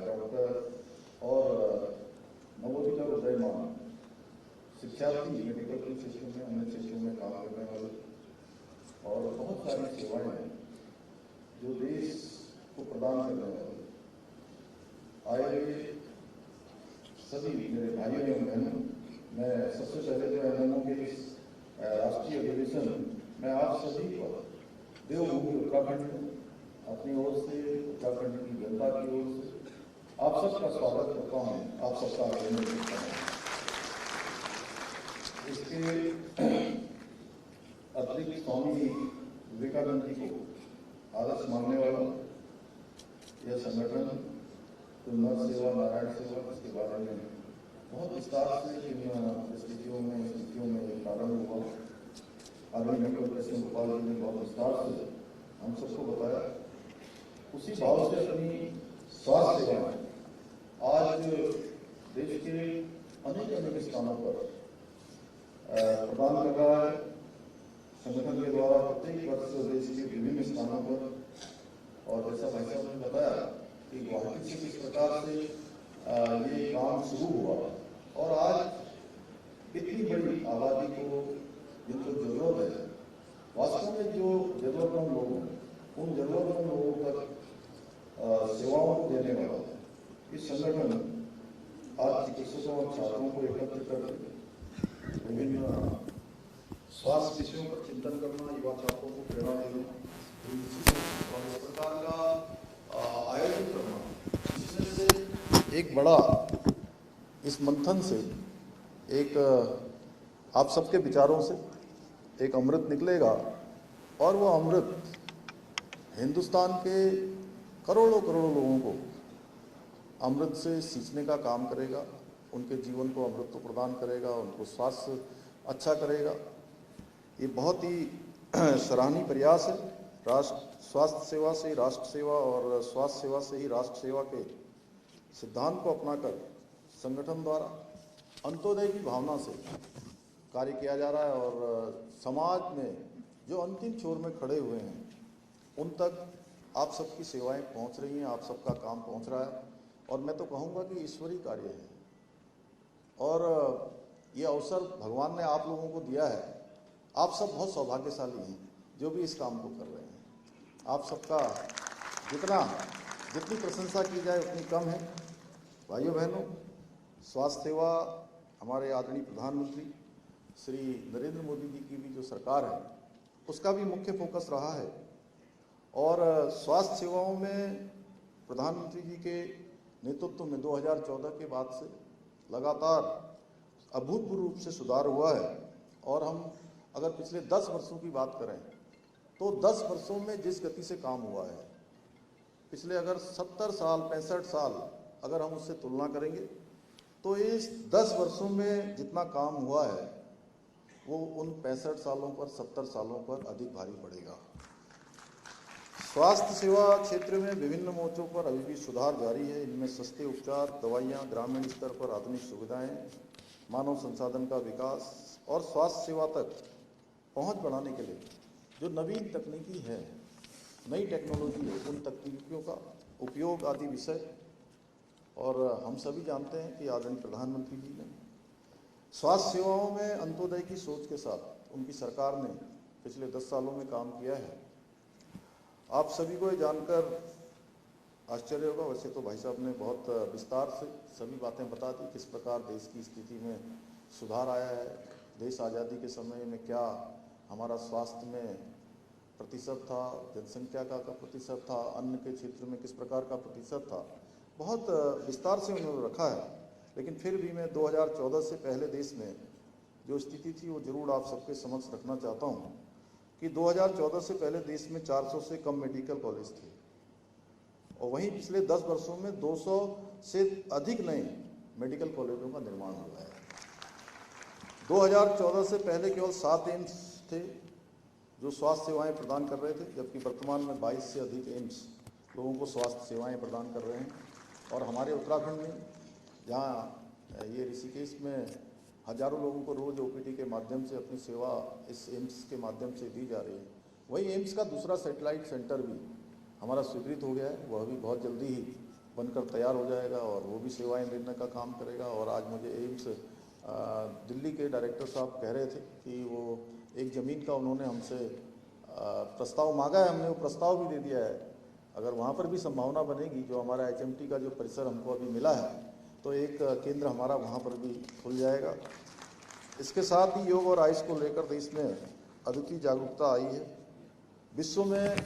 डॉक्टर और नवोदित और उदयमान शिक्षार्थी, मेडिकल के क्षेत्र में, अन्य क्षेत्रों में काम करने वाले, और बहुत सारी सेवाएं हैं जो देश को प्रदान करने वाले आए हुए सभी मेरे भाइयों एवं बहनों, मैं सबसे पहले तो एनएमओ के इस राष्ट्रीय अधिवेशन में आप सभी पर देवभूमि उत्तराखंड में अपनी ओर से, उत्तराखंड की जनता की ओर से आप सबका स्वागत करता हूँ, आप सबका अभिनंदन करता हूँ। इसके अतिरिक्त स्वामी विवेकानंद जी को आदर्श मानने वाला यह संगठन तो नर सेवा, नारायण सेवा, इसके बारे में बहुत विस्तार से इन स्थितियों में प्रारंभ हुआ। आदरणीय डॉक्टर कृष्ण गोपाल जी ने बहुत विस्तार से हम सबको बताया। उसी भाव से अपनी स्वास्थ्य सेवाएं आज देश के अनेक स्थानों पर प्रदान कर रहा है। संगठन के द्वारा प्रत्येक वर्ष देश के विभिन्न स्थानों पर, और जैसा भाई साहब ने बताया कि गुवाहाटी से किस प्रकार से ये काम शुरू हुआ, और आज इतनी बड़ी आबादी को जिनको जरूरत है, वास्तव में जो जरूरतमंद लोग हैं, उन जरूरतमंद लोगों तक सेवाओं को देने वाला इस संगठन आज चिकित्सकों और छात्रों को एकत्र कर विभिन्न स्वास्थ्य विषयों पर चिंतन करना, युवा छात्रों को प्रेरणा देना, इस प्रकार का आयोजन करना, जिसमें से एक बड़ा इस मंथन से एक आप सबके विचारों से एक अमृत निकलेगा, और वो अमृत हिंदुस्तान के करोड़ों लोगों को अमृत से सींचने का काम करेगा, उनके जीवन को अमृत को प्रदान करेगा, उनको स्वास्थ्य अच्छा करेगा। ये बहुत ही सराहनीय प्रयास है। स्वास्थ्य सेवा से राष्ट्र सेवा और स्वास्थ्य सेवा से ही राष्ट्र सेवा के सिद्धांत को अपनाकर संगठन द्वारा अंत्योदय की भावना से कार्य किया जा रहा है, और समाज में जो अंतिम छोर में खड़े हुए हैं उन तक आप सबकी सेवाएं पहुंच रही हैं, आप सबका काम पहुंच रहा है, और मैं तो कहूँगा कि ईश्वरीय कार्य है। और ये अवसर भगवान ने आप लोगों को दिया है। आप सब बहुत सौभाग्यशाली हैं जो भी इस काम को कर रहे हैं। आप सबका जितना जितनी प्रशंसा की जाए उतनी कम है। भाइयों बहनों, स्वास्थ्य सेवा हमारे आदरणीय प्रधानमंत्री श्री नरेंद्र मोदी जी की भी जो सरकार है उसका भी मुख्य फोकस रहा है। और स्वास्थ्य सेवाओं में प्रधानमंत्री जी के नेतृत्व में 2014 के बाद से लगातार अभूतपूर्व रूप से सुधार हुआ है। और हम अगर पिछले 10 वर्षों की बात करें तो 10 वर्षों में जिस गति से काम हुआ है, पिछले अगर 70 साल 65 साल अगर हम उससे तुलना करेंगे तो इस 10 वर्षों में जितना काम हुआ है वो उन 65 सालों पर 70 सालों पर अधिक भारी पड़ेगा। स्वास्थ्य सेवा क्षेत्र में विभिन्न मोर्चों पर अभी भी सुधार जारी है। इनमें सस्ते उपचार, दवाइयाँ, ग्रामीण स्तर पर आधुनिक सुविधाएं, मानव संसाधन का विकास और स्वास्थ्य सेवा तक पहुंच बढ़ाने के लिए जो नवीन तकनीकी है, नई टेक्नोलॉजी है, उन तकनीकियों का उपयोग आदि विषय। और हम सभी जानते हैं कि आदरणीय प्रधानमंत्री जी ने स्वास्थ्य सेवाओं में अंत्योदय की सोच के साथ उनकी सरकार ने पिछले 10 सालों में काम किया है। आप सभी को ये जानकर आश्चर्य होगा, वैसे तो भाई साहब ने बहुत विस्तार से सभी बातें बता दी, किस प्रकार देश की स्थिति में सुधार आया है, देश आज़ादी के समय में क्या हमारा स्वास्थ्य में प्रतिशत था, जनसंख्या का प्रतिशत था, अन्न के क्षेत्र में किस प्रकार का प्रतिशत था, बहुत विस्तार से उन्होंने रखा है। लेकिन फिर भी मैं 2014 से पहले देश में जो स्थिति थी वो जरूर आप सबके समक्ष रखना चाहता हूँ कि 2014 से पहले देश में 400 से कम मेडिकल कॉलेज थे और वहीं पिछले 10 वर्षों में 200 से अधिक नए मेडिकल कॉलेजों का निर्माण हुआ है। 2014 से पहले केवल 7 एम्स थे जो स्वास्थ्य सेवाएं प्रदान कर रहे थे, जबकि वर्तमान में 22 से अधिक एम्स लोगों को स्वास्थ्य सेवाएं प्रदान कर रहे हैं। और हमारे उत्तराखंड में जहाँ ये ऋषिकेश में हजारों लोगों को रोज ओपीडी के माध्यम से अपनी सेवा इस एम्स के माध्यम से दी जा रही है। वही एम्स का दूसरा सैटेलाइट सेंटर भी हमारा स्वीकृत हो गया है, वह भी बहुत जल्दी ही बनकर तैयार हो जाएगा और वो भी सेवाएं देने का काम करेगा। और आज मुझे एम्स दिल्ली के डायरेक्टर साहब कह रहे थे कि वो एक ज़मीन का उन्होंने हमसे प्रस्ताव मांगा है, हमने वो प्रस्ताव भी दे दिया है। अगर वहाँ पर भी संभावना बनेगी, जो हमारा HMT का जो परिसर हमको अभी मिला है, तो एक केंद्र हमारा वहाँ पर भी खुल जाएगा। इसके साथ ही योग और आयुष को लेकर देश में अद्वितीय जागरूकता आई है। विश्व में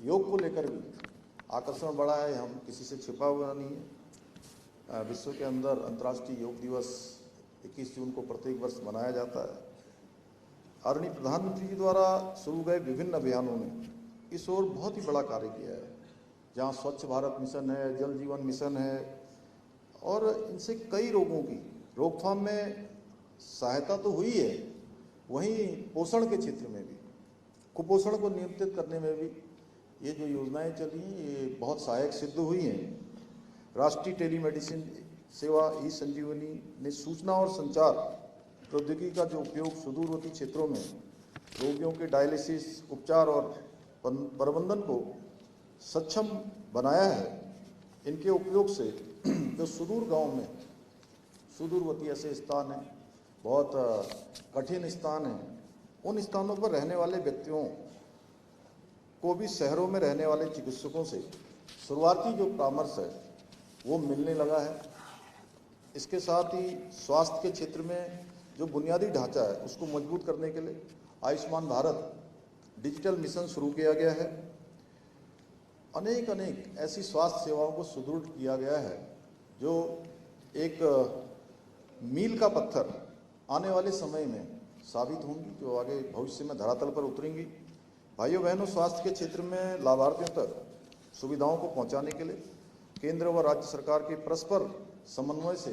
योग को लेकर भी आकर्षण बढ़ा है, हम किसी से छिपा हुआ नहीं है। विश्व के अंदर अंतर्राष्ट्रीय योग दिवस 21 जून को प्रत्येक वर्ष मनाया जाता है। आदरणीय प्रधानमंत्री जी द्वारा शुरू गए विभिन्न अभियानों ने इस ओर बहुत ही बड़ा कार्य किया है, जहाँ स्वच्छ भारत मिशन है, जल जीवन मिशन है, और इनसे कई रोगों की रोकथाम में सहायता तो हुई है, वहीं पोषण के क्षेत्र में भी, कुपोषण को नियंत्रित करने में भी ये जो योजनाएं चली हैं ये बहुत सहायक सिद्ध हुई हैं। राष्ट्रीय टेलीमेडिसिन सेवा ई संजीवनी ने सूचना और संचार प्रौद्योगिकी का जो उपयोग सुदूरवर्ती क्षेत्रों में रोगियों के डायलिसिस, उपचार और प्रबंधन को सक्षम बनाया है। इनके उपयोग से जो सुदूर गांव में, सुदूरवर्ती ऐसे स्थान हैं, बहुत कठिन स्थान हैं, उन स्थानों पर रहने वाले व्यक्तियों को भी शहरों में रहने वाले चिकित्सकों से शुरुआती जो परामर्श है वो मिलने लगा है। इसके साथ ही स्वास्थ्य के क्षेत्र में जो बुनियादी ढांचा है उसको मजबूत करने के लिए आयुष्मान भारत डिजिटल मिशन शुरू किया गया है। अनेक ऐसी स्वास्थ्य सेवाओं को सुदृढ़ किया गया है जो एक मील का पत्थर आने वाले समय में साबित होंगी, जो आगे भविष्य में धरातल पर उतरेंगी। भाइयों बहनों, स्वास्थ्य के क्षेत्र में लाभार्थियों तक सुविधाओं को पहुंचाने के लिए केंद्र व राज्य सरकार के परस्पर समन्वय से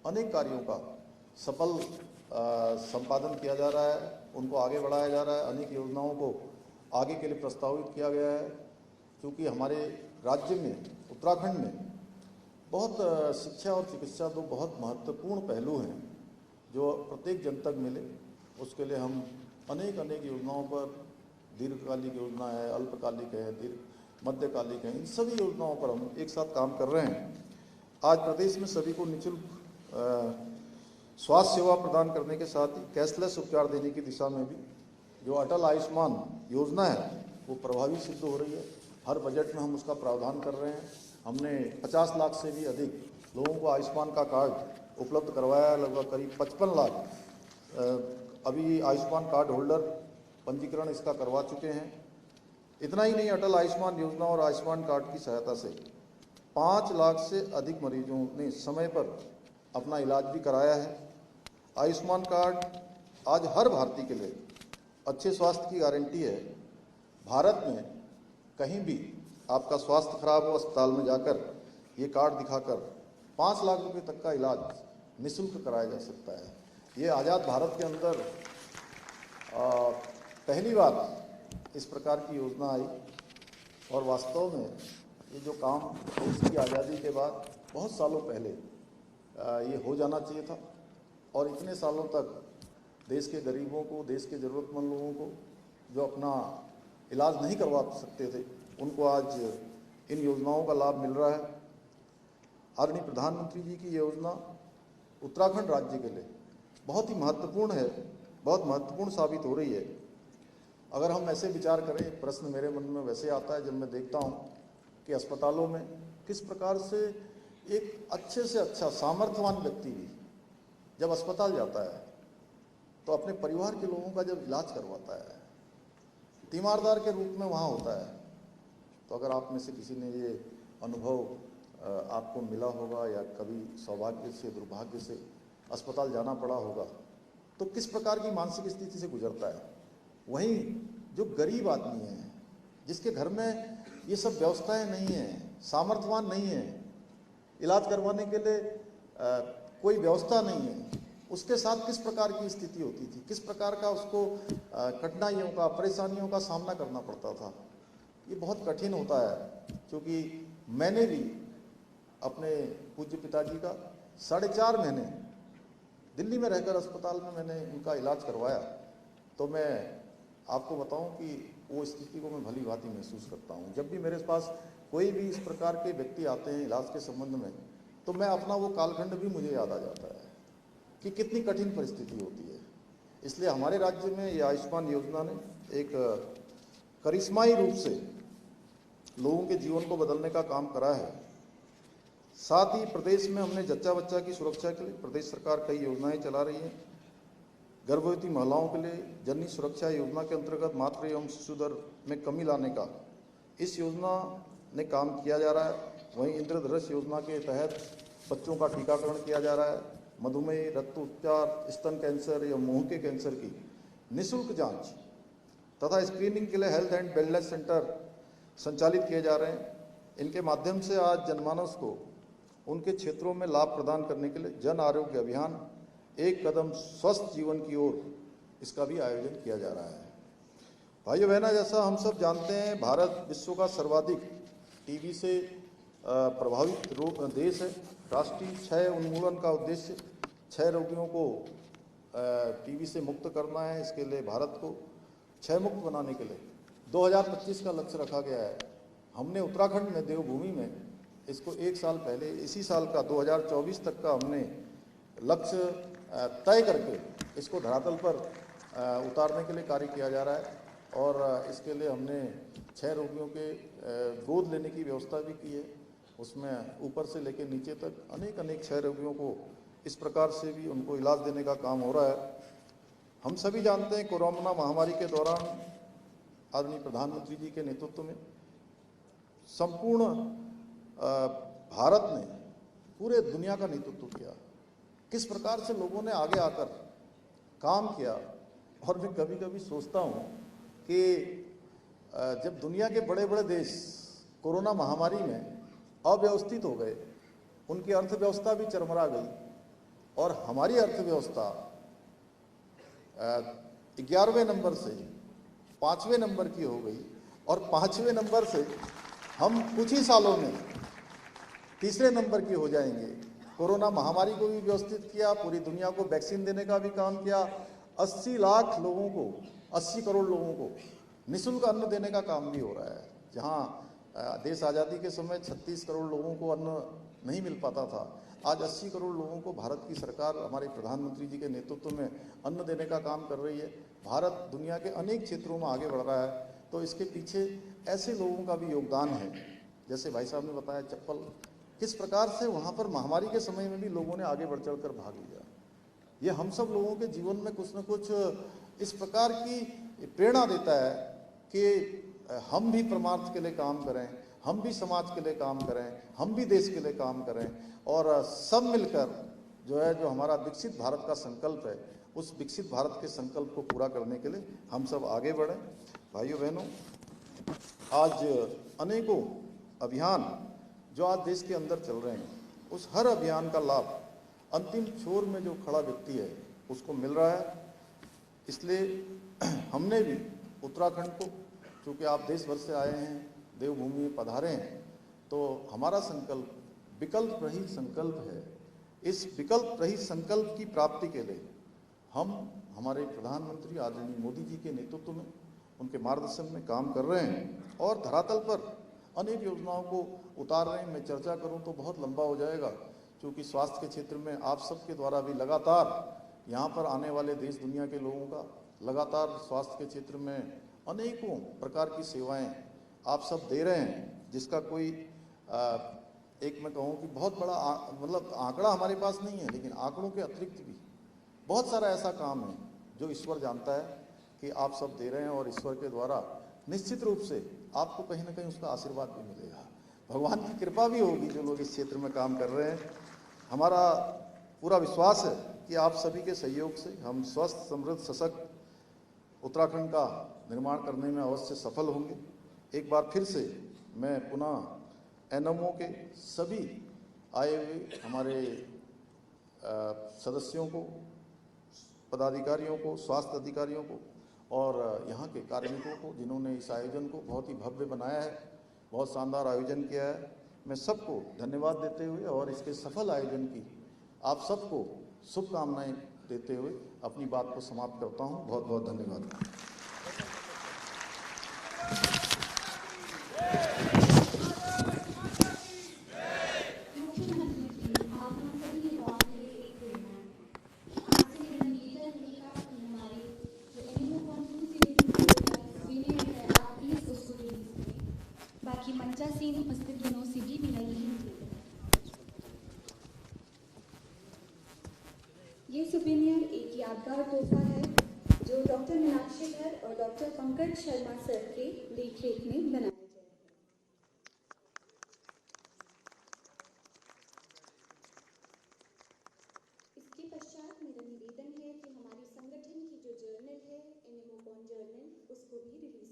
अनेक कार्यों का सफल संपादन किया जा रहा है, उनको आगे बढ़ाया जा रहा है। अनेक योजनाओं को आगे के लिए प्रस्तावित किया गया है, क्योंकि हमारे राज्य में, उत्तराखंड में बहुत शिक्षा और चिकित्सा दो बहुत महत्वपूर्ण पहलू हैं जो प्रत्येक जन तक मिले। उसके लिए हम अनेक योजनाओं पर, दीर्घकालिक योजना है, अल्पकालिक है, मध्यकालिक है, इन सभी योजनाओं पर हम एक साथ काम कर रहे हैं। आज प्रदेश में सभी को निःशुल्क स्वास्थ्य सेवा प्रदान करने के साथ ही कैशलेस उपचार देने की दिशा में भी जो अटल आयुष्मान योजना है वो प्रभावी सिद्ध हो रही है। हर बजट में हम उसका प्रावधान कर रहे हैं। हमने 50 लाख से भी अधिक लोगों को आयुष्मान का कार्ड उपलब्ध करवाया। लगभग करीब 55 लाख अभी आयुष्मान कार्ड होल्डर पंजीकरण इसका करवा चुके हैं। इतना ही नहीं, अटल आयुष्मान योजना और आयुष्मान कार्ड की सहायता से 5 लाख से अधिक मरीजों ने समय पर अपना इलाज भी कराया है। आयुष्मान कार्ड आज हर भारतीय के लिए अच्छे स्वास्थ्य की गारंटी है। भारत में कहीं भी आपका स्वास्थ्य खराब हो, अस्पताल में जाकर ये कार्ड दिखाकर 5 लाख रुपए तक का इलाज निःशुल्क कराया जा सकता है। ये आज़ाद भारत के अंदर पहली बार इस प्रकार की योजना आई और वास्तव में ये जो काम देश की आज़ादी के बाद बहुत सालों पहले ये हो जाना चाहिए था और इतने सालों तक देश के गरीबों को, देश के ज़रूरतमंद लोगों को जो अपना इलाज नहीं करवा सकते थे, उनको आज इन योजनाओं का लाभ मिल रहा है। आदरणीय प्रधानमंत्री जी की योजना उत्तराखंड राज्य के लिए बहुत ही महत्वपूर्ण है, बहुत महत्वपूर्ण साबित हो रही है। अगर हम ऐसे विचार करें, प्रश्न मेरे मन में वैसे आता है जब मैं देखता हूँ कि अस्पतालों में किस प्रकार से एक अच्छे से अच्छा सामर्थ्यवान व्यक्ति भी जब अस्पताल जाता है तो अपने परिवार के लोगों का जब इलाज करवाता है, तीमारदार के रूप में वहाँ होता है। तो अगर आप में से किसी ने ये अनुभव आपको मिला होगा या कभी सौभाग्य से दुर्भाग्य से अस्पताल जाना पड़ा होगा, तो किस प्रकार की मानसिक स्थिति से गुजरता है। वहीं जो गरीब आदमी है, जिसके घर में ये सब व्यवस्थाएं नहीं हैं, सामर्थ्यवान नहीं है, इलाज करवाने के लिए कोई व्यवस्था नहीं है, उसके साथ किस प्रकार की स्थिति होती थी, किस प्रकार का उसको कठिनाइयों का, परेशानियों का सामना करना पड़ता था। ये बहुत कठिन होता है, क्योंकि मैंने भी अपने पूज्य पिताजी का 4.5 महीने दिल्ली में रहकर अस्पताल में मैंने उनका इलाज करवाया। तो मैं आपको बताऊं कि वो स्थिति को मैं भली भांति महसूस करता हूं। जब भी मेरे पास कोई भी इस प्रकार के व्यक्ति आते हैं इलाज के संबंध में, तो मैं अपना वो कालखंड भी मुझे याद आ जाता है कि कितनी कठिन परिस्थिति होती है। इसलिए हमारे राज्य में ये आयुष्मान योजना ने एक करिश्माई रूप से लोगों के जीवन को बदलने का काम करा है। साथ ही प्रदेश में हमने जच्चा बच्चा की सुरक्षा के लिए प्रदेश सरकार कई योजनाएं चला रही है। गर्भवती महिलाओं के लिए जननी सुरक्षा योजना के अंतर्गत मातृ एवं शिशु दर में कमी लाने का इस योजना ने काम किया जा रहा है। वहीं इंद्रधनुष योजना के तहत बच्चों का टीकाकरण किया जा रहा है। मधुमेह, रक्त उपचार, स्तन कैंसर या मुंह के कैंसर की निःशुल्क जांच तथा स्क्रीनिंग के लिए हेल्थ एंड वेलनेस सेंटर संचालित किए जा रहे हैं। इनके माध्यम से आज जनमानस को उनके क्षेत्रों में लाभ प्रदान करने के लिए जन आरोग्य अभियान एक कदम स्वस्थ जीवन की ओर, इसका भी आयोजन किया जा रहा है। भाइयों बहनों, जैसा हम सब जानते हैं, भारत विश्व का सर्वाधिक टीबी से प्रभावित देश है। राष्ट्रीय क्षय उन्मूलन का उद्देश्य क्षय रोगियों को टीबी से मुक्त करना है। इसके लिए भारत को क्षय मुक्त बनाने के लिए 2025 का लक्ष्य रखा गया है। हमने उत्तराखंड में देवभूमि में इसको 1 साल पहले, इसी साल का 2024 तक का हमने लक्ष्य तय करके इसको धरातल पर उतारने के लिए कार्य किया जा रहा है। और इसके लिए हमने 6 रोगियों के गोद लेने की व्यवस्था भी की है। उसमें ऊपर से लेकर नीचे तक अनेक 6 रोगियों को इस प्रकार से भी उनको इलाज देने का काम हो रहा है। हम सभी जानते हैं कोरोना महामारी के दौरान आदरणीय प्रधानमंत्री जी के नेतृत्व में संपूर्ण भारत ने पूरे दुनिया का नेतृत्व किया। किस प्रकार से लोगों ने आगे आकर काम किया। और मैं कभी कभी सोचता हूँ कि जब दुनिया के बड़े बड़े देश कोरोना महामारी में अव्यवस्थित हो गए, उनकी अर्थव्यवस्था भी चरमरा गई और हमारी अर्थव्यवस्था 11वें नंबर से 5वें नंबर की हो गई और 5वें नंबर से हम कुछ ही सालों में 3रे नंबर की हो जाएंगे। कोरोना महामारी को भी व्यवस्थित किया, पूरी दुनिया को वैक्सीन देने का भी काम किया, 80 लाख लोगों को, 80 करोड़ लोगों को निःशुल्क अन्न देने का काम भी हो रहा है। जहां देश आज़ादी के समय 36 करोड़ लोगों को अन्न नहीं मिल पाता था, आज 80 करोड़ लोगों को भारत की सरकार हमारे प्रधानमंत्री जी के नेतृत्व में अन्न देने का काम कर रही है। भारत दुनिया के अनेक क्षेत्रों में आगे बढ़ रहा है। तो इसके पीछे ऐसे लोगों का भी योगदान है। जैसे भाई साहब ने बताया चप्पल, किस प्रकार से वहाँ पर महामारी के समय में भी लोगों ने आगे बढ़ चढ़ कर भाग लिया। ये हम सब लोगों के जीवन में कुछ न कुछ इस प्रकार की प्रेरणा देता है कि हम भी परमार्थ के लिए काम करें, हम भी समाज के लिए काम करें, हम भी देश के लिए काम करें, और सब मिलकर जो है, जो हमारा विकसित भारत का संकल्प है, उस विकसित भारत के संकल्प को पूरा करने के लिए हम सब आगे बढ़ें। भाइयों बहनों, आज अनेकों अभियान जो आज देश के अंदर चल रहे हैं, उस हर अभियान का लाभ अंतिम छोर में जो खड़ा व्यक्ति है उसको मिल रहा है। इसलिए हमने भी उत्तराखंड को, चूँकि आप देश भर से आए हैं, देवभूमि में पधारे हैं, तो हमारा संकल्प विकल्प रहित संकल्प है। इस विकल्प रहित संकल्प की प्राप्ति के लिए हम हमारे प्रधानमंत्री आदरणीय मोदी जी के नेतृत्व में, उनके मार्गदर्शन में काम कर रहे हैं और धरातल पर अनेक योजनाओं को उतार रहे हैं। मैं चर्चा करूं तो बहुत लंबा हो जाएगा, क्योंकि स्वास्थ्य के क्षेत्र में आप सबके द्वारा भी लगातार यहाँ पर आने वाले देश दुनिया के लोगों का लगातार स्वास्थ्य के क्षेत्र में अनेकों प्रकार की सेवाएं आप सब दे रहे हैं, जिसका कोई एक मैं कहूँ कि बहुत बड़ा मतलब आंकड़ा हमारे पास नहीं है, लेकिन आंकड़ों के अतिरिक्त भी बहुत सारा ऐसा काम है जो ईश्वर जानता है कि आप सब दे रहे हैं, और ईश्वर के द्वारा निश्चित रूप से आपको कहीं ना कहीं उसका आशीर्वाद भी मिलेगा, भगवान की कृपा भी होगी जो लोग इस क्षेत्र में काम कर रहे हैं। हमारा पूरा विश्वास है कि आप सभी के सहयोग से हम स्वस्थ, समृद्ध, सशक्त उत्तराखंड का निर्माण करने में अवश्य सफल होंगे। एक बार फिर से मैं पुनः एनएमओ के सभी आए हुए हमारे सदस्यों को, पदाधिकारियों को, स्वास्थ्य अधिकारियों को और यहाँ के कार्मिकों को, जिन्होंने इस आयोजन को बहुत ही भव्य बनाया है, बहुत शानदार आयोजन किया है, मैं सबको धन्यवाद देते हुए और इसके सफल आयोजन की आप सबको शुभकामनाएं देते हुए अपनी बात को समाप्त करता हूँ। बहुत बहुत धन्यवाद। ये सुवेनियर एक यादगार तोहफा है जो डॉक्टर मीनाक्षी धर और डॉक्टर पंकज शर्मा सर के देखरेख में बनाया गया है। इसके पश्चात मेरा निवेदन है कि हमारे संगठन की जो जर्नल है, एनएमओ कॉन जर्नल, उसको भी रिलीज